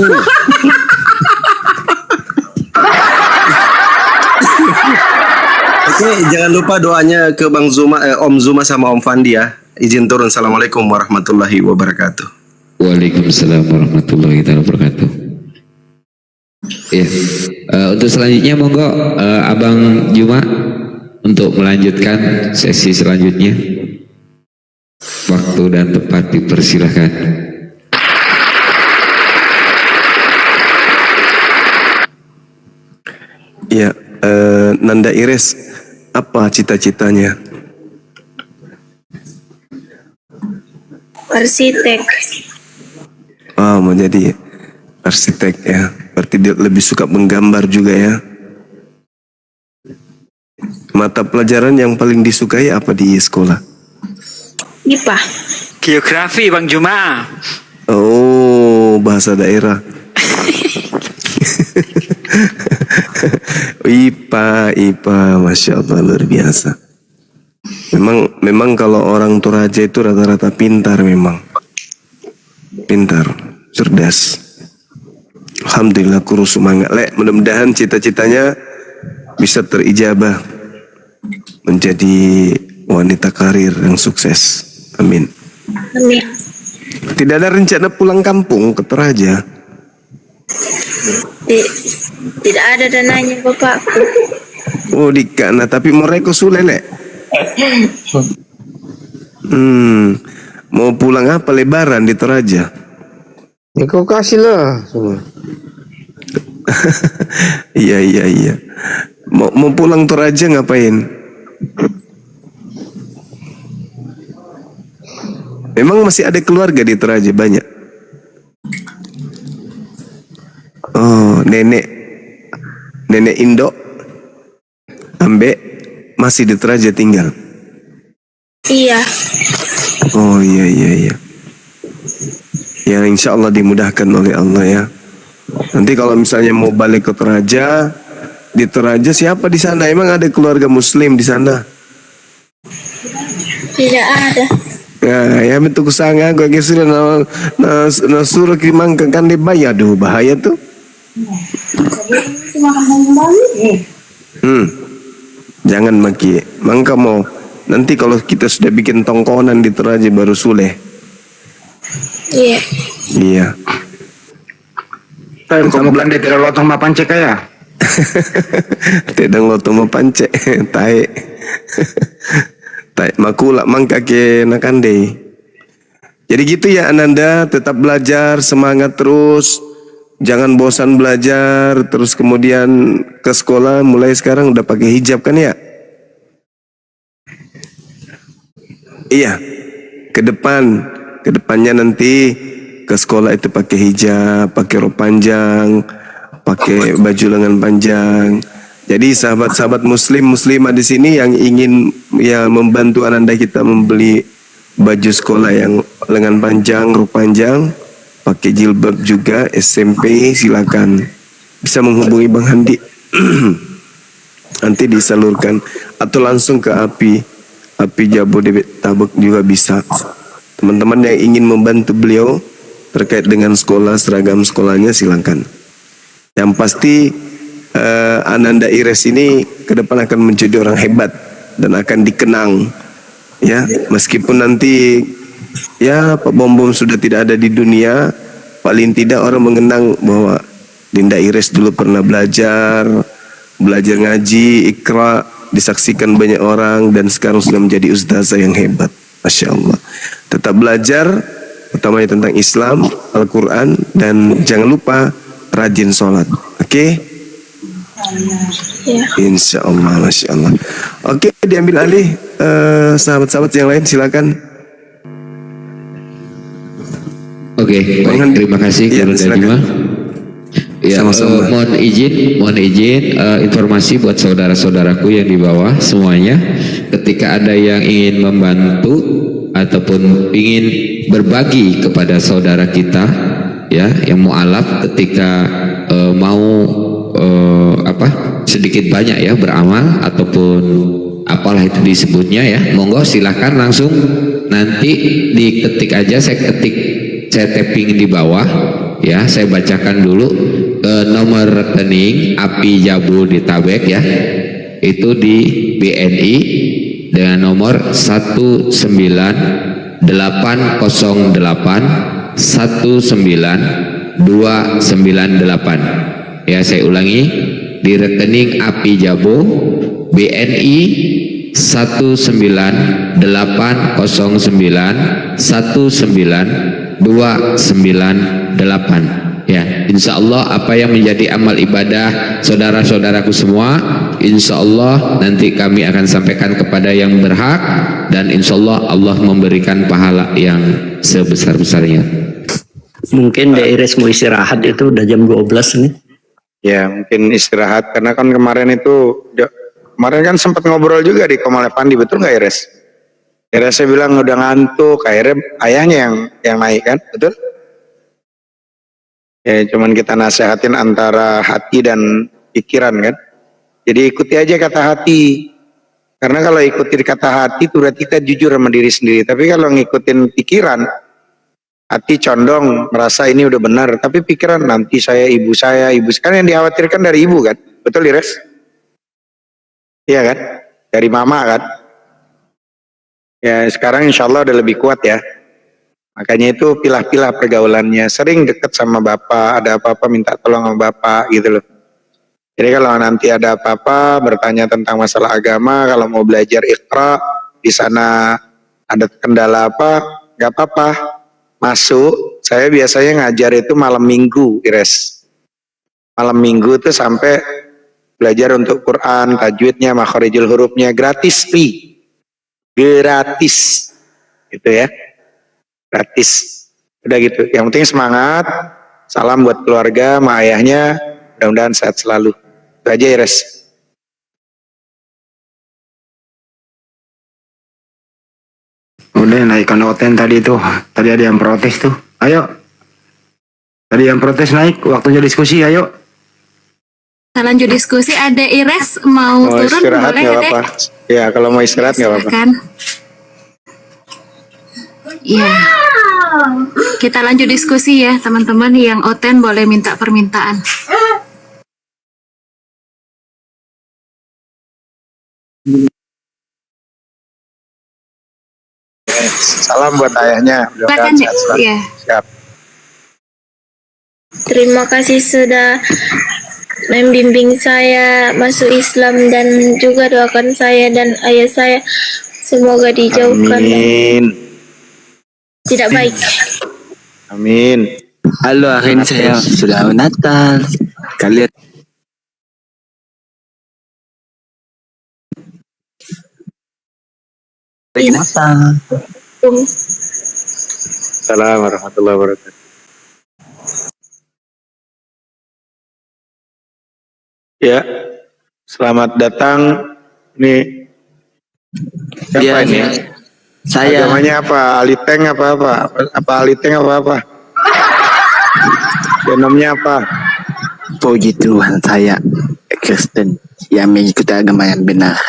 Oke, jangan lupa doanya ke Bang Zuma, Om Zuma sama Om Fandi ya. Izin turun. Assalamualaikum warahmatullahi wabarakatuh. Waalaikumsalam warahmatullahi wabarakatuh. Ya, untuk selanjutnya monggo Abang Juma untuk melanjutkan sesi selanjutnya. Waktu dan tempat dipersilahkan. Ya, Nanda Ires, apa cita-citanya? Arsitek. Oh, mau jadi arsitek ya. Berarti dia lebih suka menggambar juga ya. Mata pelajaran yang paling disukai apa di sekolah? IPA. Geografi Bang Juma. Oh, bahasa daerah. IPA, Masya Allah, luar biasa. Memang kalau orang Toraja itu rata-rata pintar memang. Pintar, cerdas. Alhamdulillah, kurus semangat. Mudah-mudahan cita-citanya bisa terijabah menjadi wanita karir yang sukses. Amin. Amin. Tidak ada rencana pulang kampung ke Toraja? Tidak ada dananya bapakku. Oh, dikana tapi mereka sulele. Mau pulang apa lebaran di Toraja? Ya kau kasih lah semua. Iya. Mau pulang Toraja ngapain? Memang masih ada keluarga di Toraja banyak. Oh, nenek Indo, Ambe masih di Toraja tinggal. Iya. Oh iya. Ya insya Allah dimudahkan oleh Allah ya. Nanti kalau misalnya mau balik ke Toraja, di Toraja siapa di sana? Emang ada keluarga Muslim di sana? Tidak ada. Nah, ya bentuk kesanga gue kisah na suruh kimang kan dibaya, aduh bahaya tuh. Jangan maki. Mangka mau nanti kalau kita sudah bikin tongkonan di Toraja baru suleh. Iya. Kamu Belanda tidak lotong mapance kaya? Tidak lotong mapance, tae. Tae makula mangka ke nakande. Jadi gitu ya Ananda, tetap belajar, semangat terus. Jangan bosan belajar, terus kemudian ke sekolah mulai sekarang udah pakai hijab kan ya? Iya. Kedepannya nanti ke sekolah itu pakai hijab, pakai rok panjang, pakai baju lengan panjang. Jadi sahabat-sahabat muslimah di sini yang ingin ya membantu Ananda kita membeli baju sekolah yang lengan panjang, rok panjang, pakai jilbab juga, SMP silakan bisa menghubungi Bang Handi. Nanti disalurkan atau langsung ke api Jabodetabek juga bisa. Teman-teman yang ingin membantu beliau terkait dengan sekolah, seragam sekolahnya silakan. Yang pasti Ananda Ires ini ke depan akan menjadi orang hebat dan akan dikenang ya, meskipun nanti ya Pak Bom sudah tidak ada di dunia, paling tidak orang mengenang bahwa Dinda Ires dulu pernah belajar ngaji, ikra, disaksikan banyak orang, dan sekarang sudah menjadi ustazah yang hebat. Masya Allah. Tetap belajar, utamanya tentang Islam, Al-Quran, dan jangan lupa rajin sholat. Oke? Insya Allah, Masya Allah. Oke, diambil alih sahabat-sahabat yang lain, silakan. Oke, baik, terima kasih Guru Najwa. Ya, mohon izin informasi buat saudara-saudaraku yang di bawah semuanya, ketika ada yang ingin membantu ataupun ingin berbagi kepada saudara kita ya yang mualaf, ketika mau sedikit banyak ya beramal ataupun apalah itu disebutnya ya, monggo silahkan langsung nanti diketik aja, saya tapping di bawah ya, saya bacakan dulu nomor rekening Api Jabu di Tabek ya, itu di BNI dengan nomor 198192928 ya, saya ulangi, di rekening Api Jabu BNI 198192928 ya. Insya Allah apa yang menjadi amal ibadah saudara-saudaraku semua, insya Allah nanti kami akan sampaikan kepada yang berhak, dan insya Allah Allah memberikan pahala yang sebesar-besarnya. Mungkin Iris mau istirahat, itu udah jam 12 nih. Ya mungkin istirahat, karena kan kemarin kan sempat ngobrol juga di Komal Pandi, betul nggak Iris? Iris saya bilang udah ngantuk, akhirnya ayahnya yang naik kan, betul? Ya cuman kita nasihatin antara hati dan pikiran kan. Jadi ikuti aja kata hati. Karena kalau ikuti kata hati itu berarti kita jujur sama diri sendiri. Tapi kalau ngikutin pikiran, hati condong merasa ini udah benar, tapi pikiran nanti ibu saya kan yang dikhawatirkan dari ibu kan. Betul Iris? Iya kan? Dari mama kan? Ya sekarang insya Allah udah lebih kuat ya. Makanya itu pilah-pilah pergaulannya, sering deket sama bapak, ada apa-apa minta tolong sama bapak gitu loh. Jadi kalau nanti ada apa-apa bertanya tentang masalah agama, kalau mau belajar Iqra, di sana ada kendala apa, nggak apa-apa, masuk. Saya biasanya ngajar itu malam minggu, Ires. Malam minggu itu sampai belajar untuk Quran, tajwidnya, makharijul hurufnya, gratis, gratis, gitu ya. Gratis, udah gitu. Yang penting semangat, salam buat keluarga, sama ayahnya, mudah-mudahan sehat selalu. Itu aja Iris. Udah naikkan Oten tadi tuh, tadi ada yang protes tuh. Ayo, tadi yang protes naik, waktunya diskusi, ayo. Kita lanjut diskusi. Ada Ires mau turun, istirahat boleh nggak ya, apa-apa. Ya kalau mau istirahat nggak apa-apa. Iya. Kita lanjut diskusi ya teman-teman, yang Oten boleh minta permintaan. Salam buat ayahnya. Silakan ya. Siap. Terima kasih sudah membimbing saya masuk Islam, dan juga doakan saya dan ayah saya semoga dijauhkan tidak baik. Amin. Halo, akhirnya saya sudah Natal. Kalian Natal. Assalamualaikum warahmatullahi wabarakatuh. Ya, selamat datang. Nih, siapa Ya, ini? saya. Agamanya apa? Aliteng apa? Apa Aliteng apa? Genomnya apa? Puji Tuhan, saya Kristen yang mengikuti agama yang benar.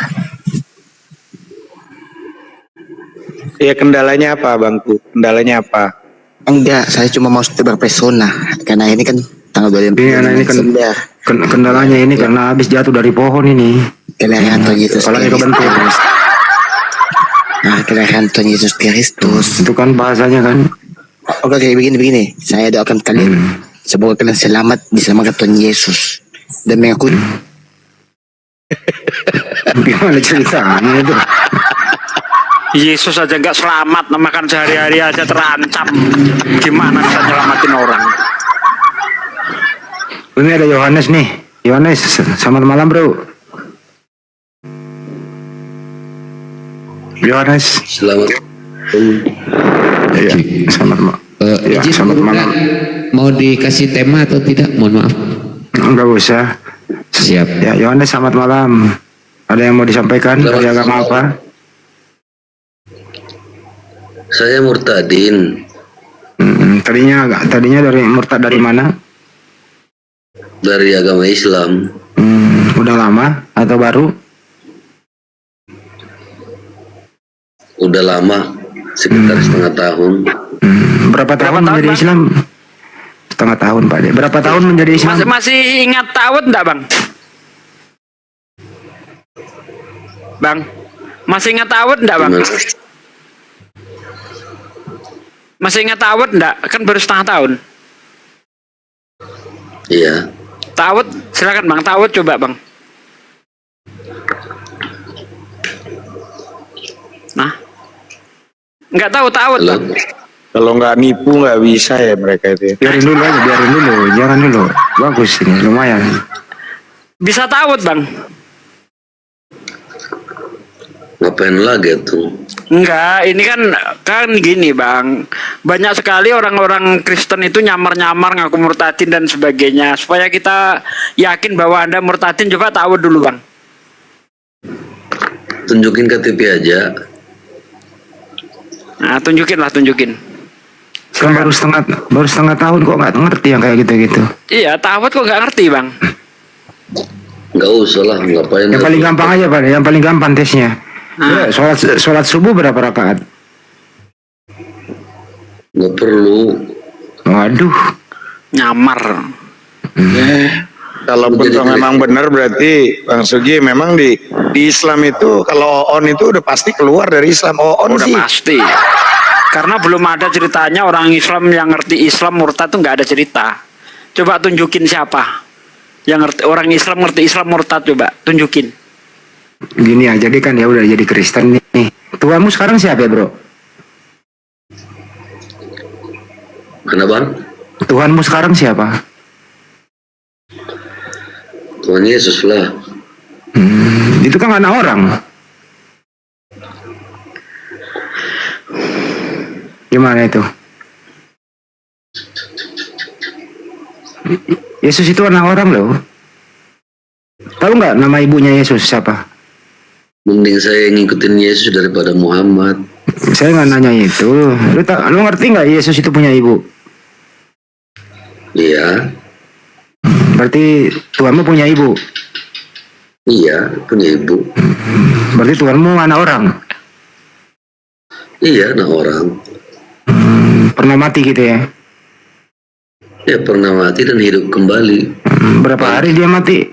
Ya, kendalanya apa, Bangku? Kendalanya apa? Enggak, saya cuma mau tebar pesona karena ini kan tanggal 25. Iya, nah ini kendalanya ini karena habis jatuh dari pohon ini. Kelahiran Tuhan Yesus Kepalanya kebentur. Nah, kelahiran Tuhan Yesus Kristus. Itu kan bahasanya kan. Oke, begini. Saya doakan kalian semoga kalian selamat diselamatkan Tuhan Yesus dan mengakui Gimana ceritanya itu? Yesus aja nggak selamat, makan sehari-hari aja terancam. Gimana bisa nyelamatin orang? Ini ada Yohanes nih. Yohanes, selamat malam bro. Yohanes. Selamat. Iya, selamat malam. Ya, izin selamat malam. Mau dikasih tema atau tidak? Mohon maaf. Enggak usah. Siap. Ya, Yohanes selamat malam. Ada yang mau disampaikan dari agama apa? Saya murtadin. Tadinya dari murtad dari mana? Dari agama Islam. Udah lama atau baru? Udah lama, sekitar setengah tahun. Berapa tahun menjadi Islam? Setengah tahun Pak De. Berapa tahun menjadi Islam? Masih ingat tahun enggak Bang? Bang, masih ingat tahun enggak Bang? Masih ingat tahun enggak? Kan baru setengah tahun. Iya. Tawud, silakan Bang. Tawud coba Bang. Nah, nggak tahu Tawud Bang. Kalau nggak nipu nggak bisa ya mereka itu. Biarin dulu aja, biarin dulu, jangan dulu. Bagus ini, lumayan. Bisa Tawud Bang. Ngapain lagi tuh? Enggak, ini kan gini Bang. Banyak sekali orang-orang Kristen itu nyamar-nyamar ngaku murtadin dan sebagainya. Supaya kita yakin bahwa Anda murtadin, coba Tawud dulu Bang. Tunjukin KTP aja. Nah, tunjukin. Kan baru setengah tahun kok nggak ngerti yang kayak gitu-gitu. Iya, Tawud kok nggak ngerti Bang. Nggak usah lah, ngapain. Yang paling gampang aja Pak, yang paling gampang tesnya. Ya, sholat subuh berapa rakaat? Nggak perlu. Waduh. Nyamar. Kalaupun memang benar berarti Bang Sugi memang di Islam itu kalau on itu udah pasti keluar dari Islam. On udah sih. Pasti. Karena belum ada ceritanya orang Islam yang ngerti Islam murtad tuh nggak ada cerita. Coba tunjukin siapa yang ngerti orang Islam ngerti Islam murtad, coba tunjukin. Gini ya, jadi kan ya udah jadi Kristen nih. Tuhanmu sekarang siapa ya bro? Mana Bang? Tuhanmu sekarang siapa? Tuhan Yesus lah. Itu kan anak orang. Gimana itu? Yesus itu anak orang loh. Tahu nggak nama ibunya Yesus siapa? Mending saya ngikutin Yesus daripada Muhammad. Saya nggak nanya itu. Lu ngerti nggak Yesus itu punya ibu? Iya. Berarti Tuhanmu punya ibu? Iya, punya ibu. Berarti Tuhanmu anak orang? Iya, anak orang. Pernah mati gitu ya? Ya pernah mati dan hidup kembali. Berapa hari dia mati?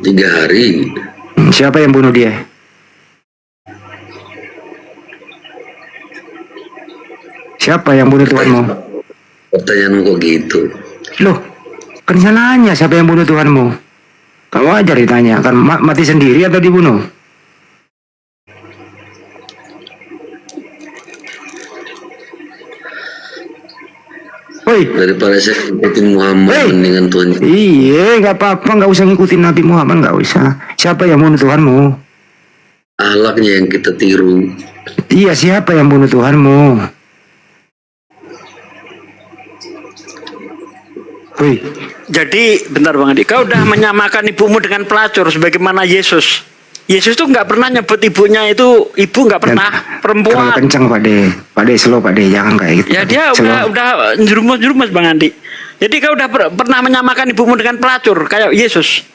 3 hari. Siapa yang bunuh dia? Siapa yang bunuh Tuhanmu? Pertanyaan kok gitu? Loh, kan saya nanya siapa yang bunuh Tuhanmu? Kamu aja ditanya, kan mati sendiri atau dibunuh? Woi, daripada saya ngikutin Muhammad mendingan Tuhan. Iya, nggak apa-apa, nggak usah ngikutin Nabi Muhammad, nggak usah. Siapa yang bunuh Tuhanmu? Ahlaknya yang kita tiru. Iya, siapa yang bunuh Tuhanmu? Woi. Jadi bentar Bang Adi, kau udah menyamakan ibumu dengan pelacur sebagaimana Yesus. Yesus tuh nggak pernah nyebut ibunya itu ibu, nggak pernah, perempuan. Terlalu kencang Pak De, slow Pak De, jangan kayak gitu. Ya dia udah jerumus Bang Andi. Jadi kau udah pernah menyamakan ibumu dengan pelacur kayak Yesus.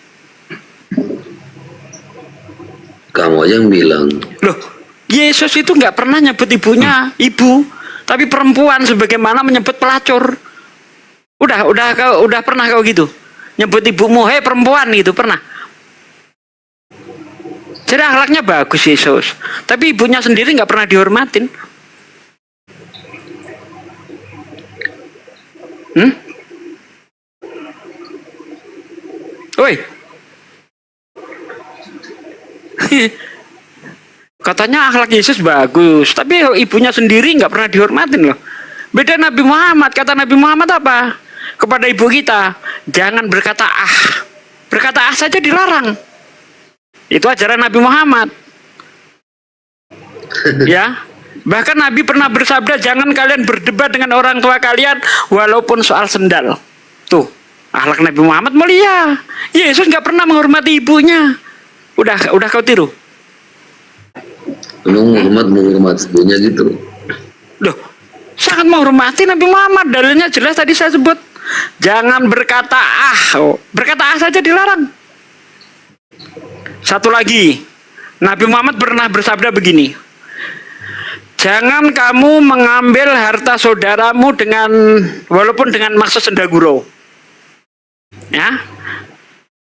Kamu aja yang bilang. Loh, Yesus itu nggak pernah nyebut ibunya ibu, tapi perempuan sebagaimana menyebut pelacur. Udah pernah kau gitu? Nyebut ibumu, hei perempuan gitu, pernah? Jadi akhlaknya bagus Yesus, tapi ibunya sendiri nggak pernah dihormatin. Woi. Katanya akhlak Yesus bagus, tapi ibunya sendiri nggak pernah dihormatin loh. Beda Nabi Muhammad. Kata Nabi Muhammad apa? Kepada ibu kita, jangan berkata ah. Berkata ah saja dilarang. Itu ajaran Nabi Muhammad. Ya. Bahkan Nabi pernah bersabda, jangan kalian berdebat dengan orang tua kalian walaupun soal sendal. Tuh, akhlak Nabi Muhammad mulia. Yesus nggak pernah menghormati ibunya. Udah kau tiru. Emang Muhammad menghormati ibunya gitu? Loh, sangat menghormati Nabi Muhammad. Dalilnya jelas tadi saya sebut. Jangan berkata ah. Berkata ah saja dilarang. Satu lagi, Nabi Muhammad pernah bersabda begini. Jangan kamu mengambil harta saudaramu walaupun dengan maksud sendaguro. Ya.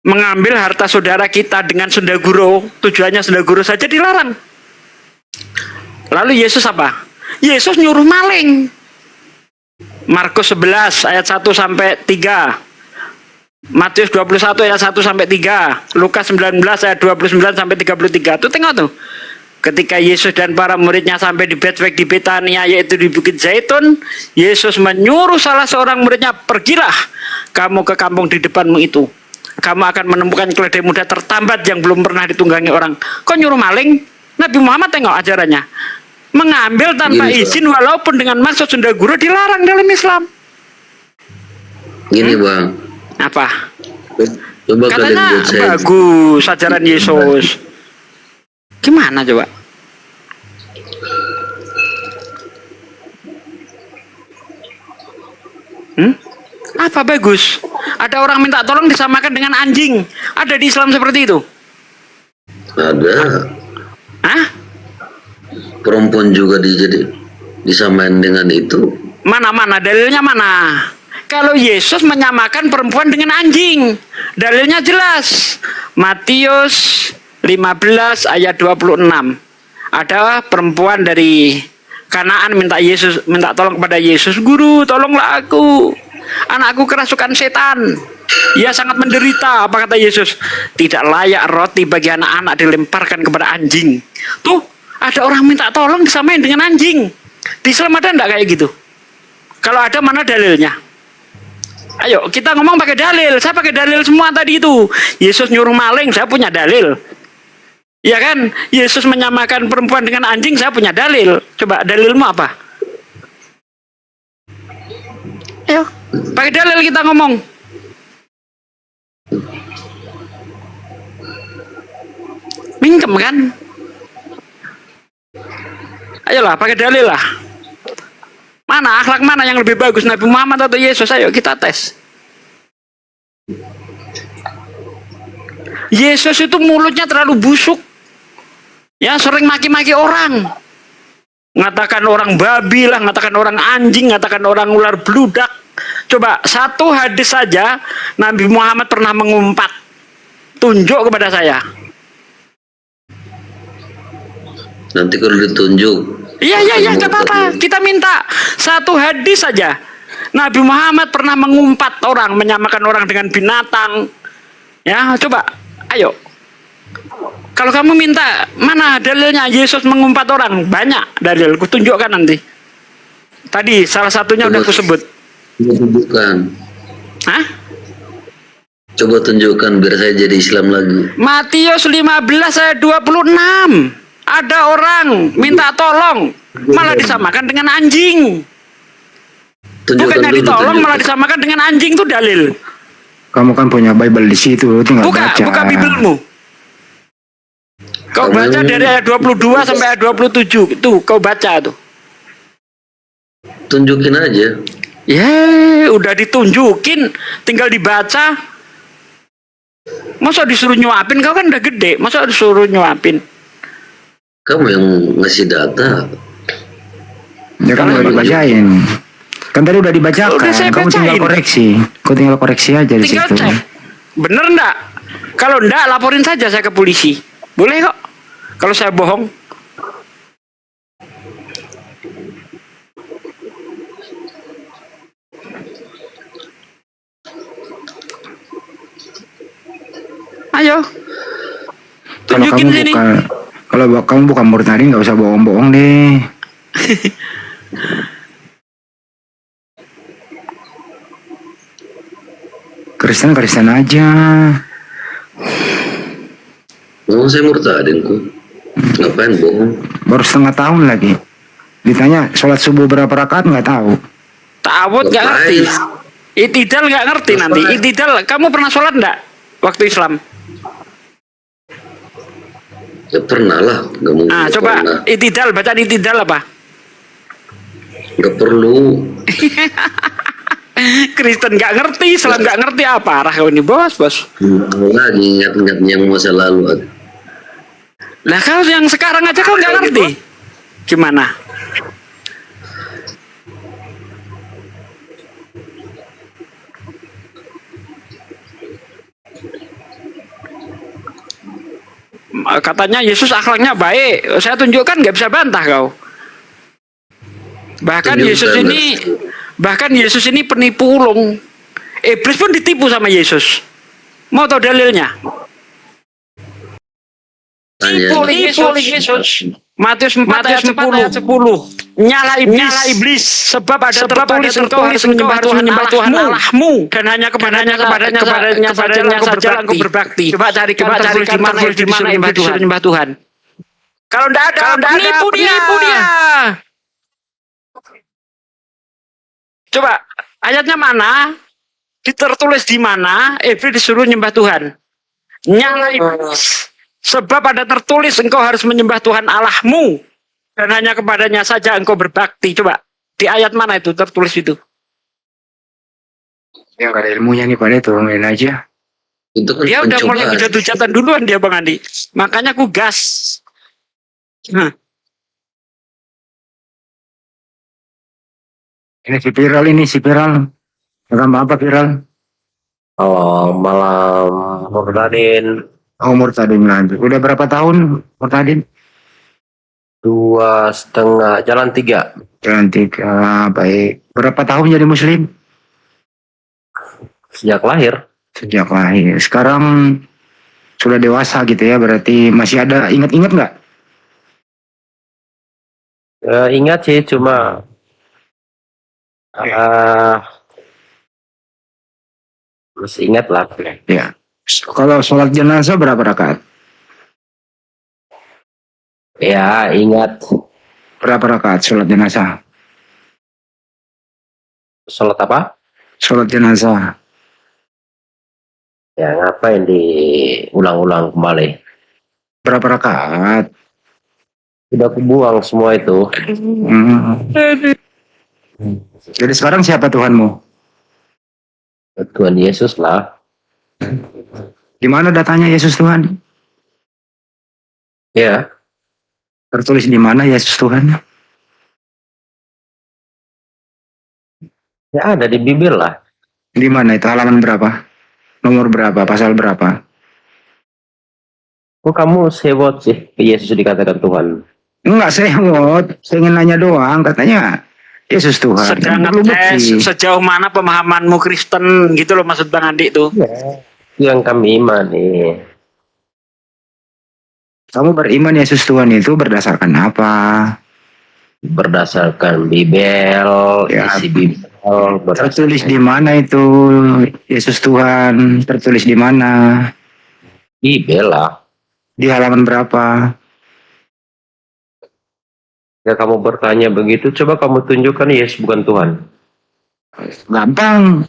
Mengambil harta saudara kita dengan sendaguro, tujuannya sendaguro saja dilarang. Lalu Yesus apa? Yesus nyuruh maling. Markus 11 ayat 1 sampai 3. Matius 21 ayat 1 sampai 3. Lukas 19 ayat 29 sampai 33. Tuh tengok tuh. Ketika Yesus dan para muridnya sampai di Betfage di Betania, yaitu di Bukit Zaitun, Yesus menyuruh salah seorang muridnya, pergilah kamu ke kampung di depanmu itu. Kamu akan menemukan keledai muda tertambat yang belum pernah ditunggangi orang. Kok nyuruh maling? Nabi Muhammad tengok ajarannya. Mengambil tanpa izin walaupun dengan maksud sendaguro dilarang dalam Islam. Gini bang. Apa? Coba katanya kalian buat bagus ajaran Yesus. Gimana coba? Apa bagus? Ada orang minta tolong disamakan dengan anjing. Ada di Islam seperti itu? Ada. Hah? Perempuan juga disamain dengan itu. Mana dalilnya mana? Kalau Yesus menyamakan perempuan dengan anjing, dalilnya jelas. Matius 15 ayat 26. Ada perempuan dari Kanaan minta tolong kepada Yesus, "Guru, tolonglah aku. Anakku kerasukan setan. Ia sangat menderita." Apa kata Yesus? Tidak layak roti bagi anak-anak dilemparkan kepada anjing. Tuh, ada orang minta tolong disamain dengan anjing. Di Islam ada enggak kayak gitu? Kalau ada, mana dalilnya? Ayo, kita ngomong pakai dalil. Saya pakai dalil semua tadi itu. Yesus nyuruh maling, saya punya dalil. Ya kan? Yesus menyamakan perempuan dengan anjing, saya punya dalil. Coba dalilmu apa? Ayo, pakai dalil kita ngomong. Mingkem kan? Ayolah, pakai dalil lah. Mana akhlak mana yang lebih bagus, Nabi Muhammad atau Yesus? Ayo kita tes. Yesus itu mulutnya terlalu busuk. Ya, sering maki-maki orang. Ngatakan orang babi lah, ngatakan orang anjing, ngatakan orang ular bludak. Coba satu hadis saja Nabi Muhammad pernah mengumpat. Tunjuk kepada saya. Nanti kalau ditunjuk. Iya, gak apa-apa. Kita minta satu hadis saja. Nabi Muhammad pernah mengumpat orang, menyamakan orang dengan binatang. Ya, coba. Ayo. Kalau kamu minta, mana dalilnya Yesus mengumpat orang? Banyak dalil, aku tunjukkan nanti. Tadi salah satunya udah aku sebut. Tunjukkan. Hah? Coba tunjukkan biar saya jadi Islam lagi. Matius 15 ayat 26. Ada orang minta tolong, malah disamakan dengan anjing. Bukannya ditolong, malah disamakan dengan anjing, itu dalil. Kamu kan punya Bible di situ, tinggal baca. Buka Bibelmu. Kau baca dari ayat 22 sampai ayat 27. Tuh, kau baca tuh. Tunjukin aja. Ya, udah ditunjukin, tinggal dibaca. Masa disuruh nyuapin? Kau kan udah gede, masa disuruh nyuapin? Kamu yang ngasih data. Ya kan udah dibacain. Kan tadi udah dibacakan. Kamu tinggal koreksi. Kau tinggal koreksi aja di situ. Cek. Bener enggak? Kalau enggak, laporin saja saya ke polisi. Boleh kok. Kalau saya bohong. Ayo. Kalau Tunjukin kamu sini. kalau kamu bukan murtadin nggak usah bohong-bohong deh. Kristen aja. Oh, saya murtadin kok. Ngapain bohong? Baru setengah tahun lagi. Ditanya sholat subuh berapa rakaat nggak tahu. Ta'awud nggak ngerti. Itidal nggak ngerti nanti. Itidal, kamu pernah sholat nggak waktu Islam? Ya pernah lah. Nggak mungkin. Nah, coba pernah. itidal, baca itidal apa? Nggak perlu. Kristen nggak ngerti, Islam nggak ngerti apa arah kau ini bos. Lagi ingat-ingat yang masa lalu. Lah kalau yang sekarang aja kau nggak ngerti, gimana? Katanya Yesus akhlaknya baik, saya tunjukkan nggak bisa bantah kau. Bahkan Yesus ini penipu ulung. Iblis pun ditipu sama Yesus. Mau tahu dalilnya? Tipu Yesus. Matius 4 ayat 10. Nyala iblis. Sebab ada tertulis engkau harus menyembah Tuhan Allahmu dan hanya kepadanya saja engkau berbakti. Coba carikan di mana disuruh menyembah Tuhan. Kalau tidak ada, penipu dia. Coba ayatnya mana? Tertulis di mana? Iblis disuruh menyembah Tuhan. Nyala iblis. Sebab ada tertulis engkau harus menyembah Tuhan Allahmu dan hanya kepadanya saja engkau berbakti. Coba di ayat mana itu tertulis itu? Ya nggak ada ilmunya nih pada itu main aja. Dia udah mulai hujat-hujatan duluan dia Bang Andi. Makanya aku gas. Ini si viral. Agama apa viral? Oh, malam murtadin. Oh, murtadin lanjut. Udah berapa tahun murtadin? 2,5, jalan 3. Jalan 3, baik. Berapa tahun jadi muslim? Sejak lahir. Sejak lahir. Sekarang sudah dewasa gitu ya, berarti masih ada ingat-ingat nggak? Ingat sih, cuma masih ingat lah. Ya. Kalau sholat jenazah berapa rakaat? Ya, ingat. Berapa rakaat sholat jenazah? Sholat apa? Sholat jenazah. Ya, ngapain diulang-ulang kembali? Berapa rakaat? Sudah kubuang semua itu. Jadi sekarang siapa Tuhanmu? Tuhan Yesus lah. Di mana datanya Yesus Tuhan? Ya. Tertulis di mana Yesus Tuhan? Ya ada di Bible lah. Di mana itu? Halaman berapa? Nomor berapa? Pasal berapa? Kok kamu sewot sih Yesus dikatakan Tuhan? Enggak sewot. Saya ingin nanya doang. Katanya Yesus Tuhan. Sedang ngetes sejauh mana pemahamanmu Kristen gitu loh maksud Bang Andi tuh. Ya, yang kami imani. Kamu beriman Yesus Tuhan itu berdasarkan apa? Berdasarkan Bible, ya. isi Bible. Tertulis di mana itu Yesus Tuhan? Tertulis di mana? Bible lah. Di halaman berapa? Ya kamu bertanya begitu, coba kamu tunjukkan Yesus bukan Tuhan. Gampang.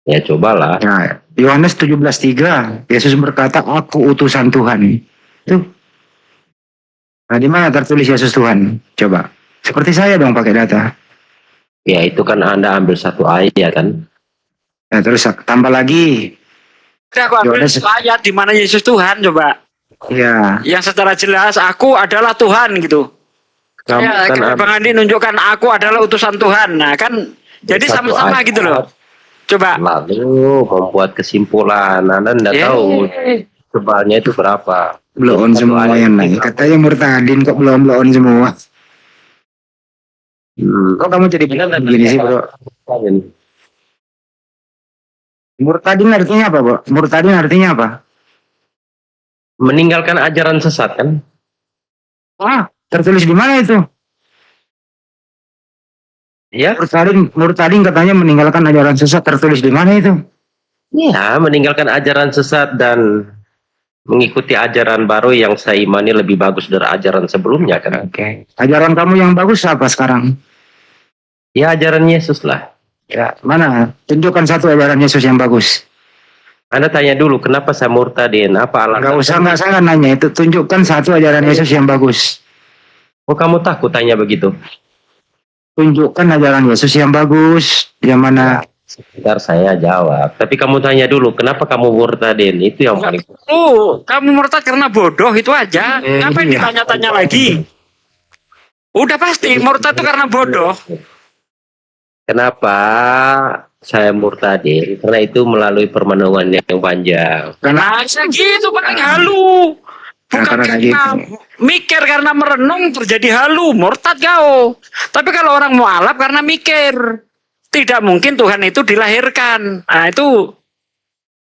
Ya cobalah. Ya, Yohanes 17:3, Yesus berkata, aku utusan Tuhan. Tuh. Nah, di mana tertulis Yesus Tuhan? Coba. Seperti saya dong pakai data. Ya itu kan Anda ambil satu ayat kan. Nah, terus tambah lagi. Aku ambil ayat di mana Yesus Tuhan coba. Iya. Yang secara jelas aku adalah Tuhan gitu. Ya, kan Bang Andi nunjukkan aku adalah utusan Tuhan. Nah kan jadi sama-sama gitu loh. Coba. Lalu membuat kesimpulan. Anda tidak tahu sebalnya itu berapa. Blow on semua yang lain. Katanya murtadin kok belum blow on semua. Kok kamu jadi begini sih bro? Murtadin artinya apa bro? Murtadin artinya apa? meninggalkan ajaran sesat kan? Tertulis di mana itu? Ya. Murtadin katanya meninggalkan ajaran sesat, tertulis di mana itu? Ya, meninggalkan ajaran sesat dan mengikuti ajaran baru yang saya imani lebih bagus dari ajaran sebelumnya kan. Oke. Ajaran kamu yang bagus apa sekarang? Ya, ajaran Yesus lah. Ya, mana? Tunjukkan satu ajaran Yesus yang bagus. Anda tanya dulu kenapa saya murtadin, apa alasan? Enggak usah nanya itu. Tunjukkan satu ajaran Yesus yang bagus. Oh, kamu takut tanya begitu? Tunjukkan ajaran Yesus yang bagus. Yang mana? Sebentar saya jawab. Tapi kamu tanya dulu, kenapa kamu murtadin? Itu yang paling. Kamu murtad karena bodoh itu aja. Ngapain ditanya-tanya lagi? Udah pasti murtad itu karena bodoh. Kenapa saya murtadin? Karena itu melalui permenungan yang panjang. Karena gitu paling halu. Bukan karena mikir, karena merenung terjadi halu, murtad kau. Tapi kalau orang mualaf karena mikir. Tidak mungkin Tuhan itu dilahirkan. Nah itu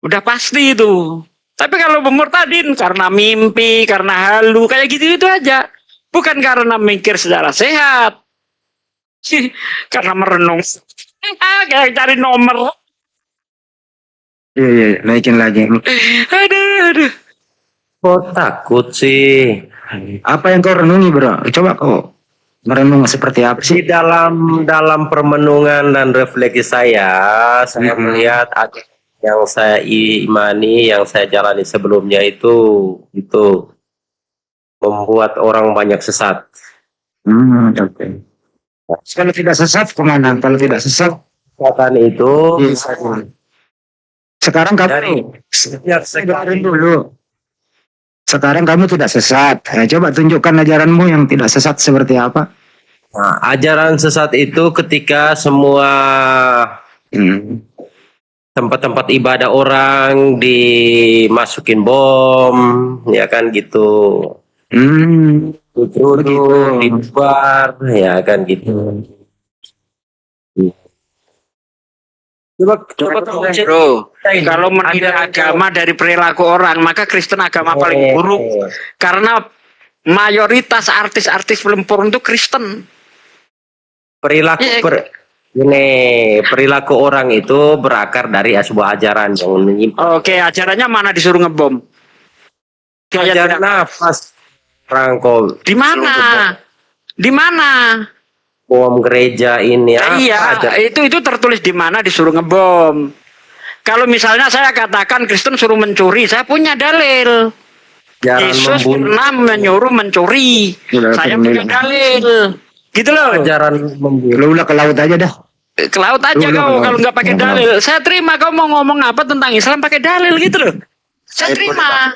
udah pasti itu. Tapi kalau pemurtadin karena mimpi, karena halu, kayak gitu-gitu aja. Bukan karena mikir secara sehat. Karena merenung. Kayak cari nomor. Iya, naikin lagi. Aduh. Kok takut sih? Apa yang kau renungi, bro? Coba kau merenung seperti apa sih? Dalam permenungan dan refleksi saya melihat yang saya imani, yang saya jalani sebelumnya itu membuat orang banyak sesat. Oke. Kalau tidak sesat kemana? Kalau tidak sesat, kesesatan itu. Sekarang kamu dengerin dulu. Sekarang kamu tidak sesat. Coba tunjukkan ajaranmu yang tidak sesat seperti apa. Nah, ajaran sesat itu ketika semua tempat-tempat ibadah orang dimasukin bom, ya kan gitu. Dibubar, ya kan gitu. Coba bro, kalau menilai agama dari perilaku orang, maka Kristen agama paling buruk. Karena mayoritas artis-artis film porno itu Kristen. Perilaku orang itu berakar dari sebuah ajaran yang menyimpang. Oke, ajarannya mana disuruh ngebom? Ajaran nafas, Rangkol. Di mana? Di mana? Bom gereja ini. Iya, itu tertulis di mana disuruh ngebom. Kalau misalnya saya katakan Kristen suruh mencuri, saya punya dalil. Yesus pernah menyuruh mencuri. Saya punya dalil. Gitu loh. Ajaran membunuh. Lu ke laut aja dah. Ke laut aja kau kalau nggak pakai dalil. Saya terima kau mau ngomong apa tentang Islam pakai dalil gitu loh. Saya terima.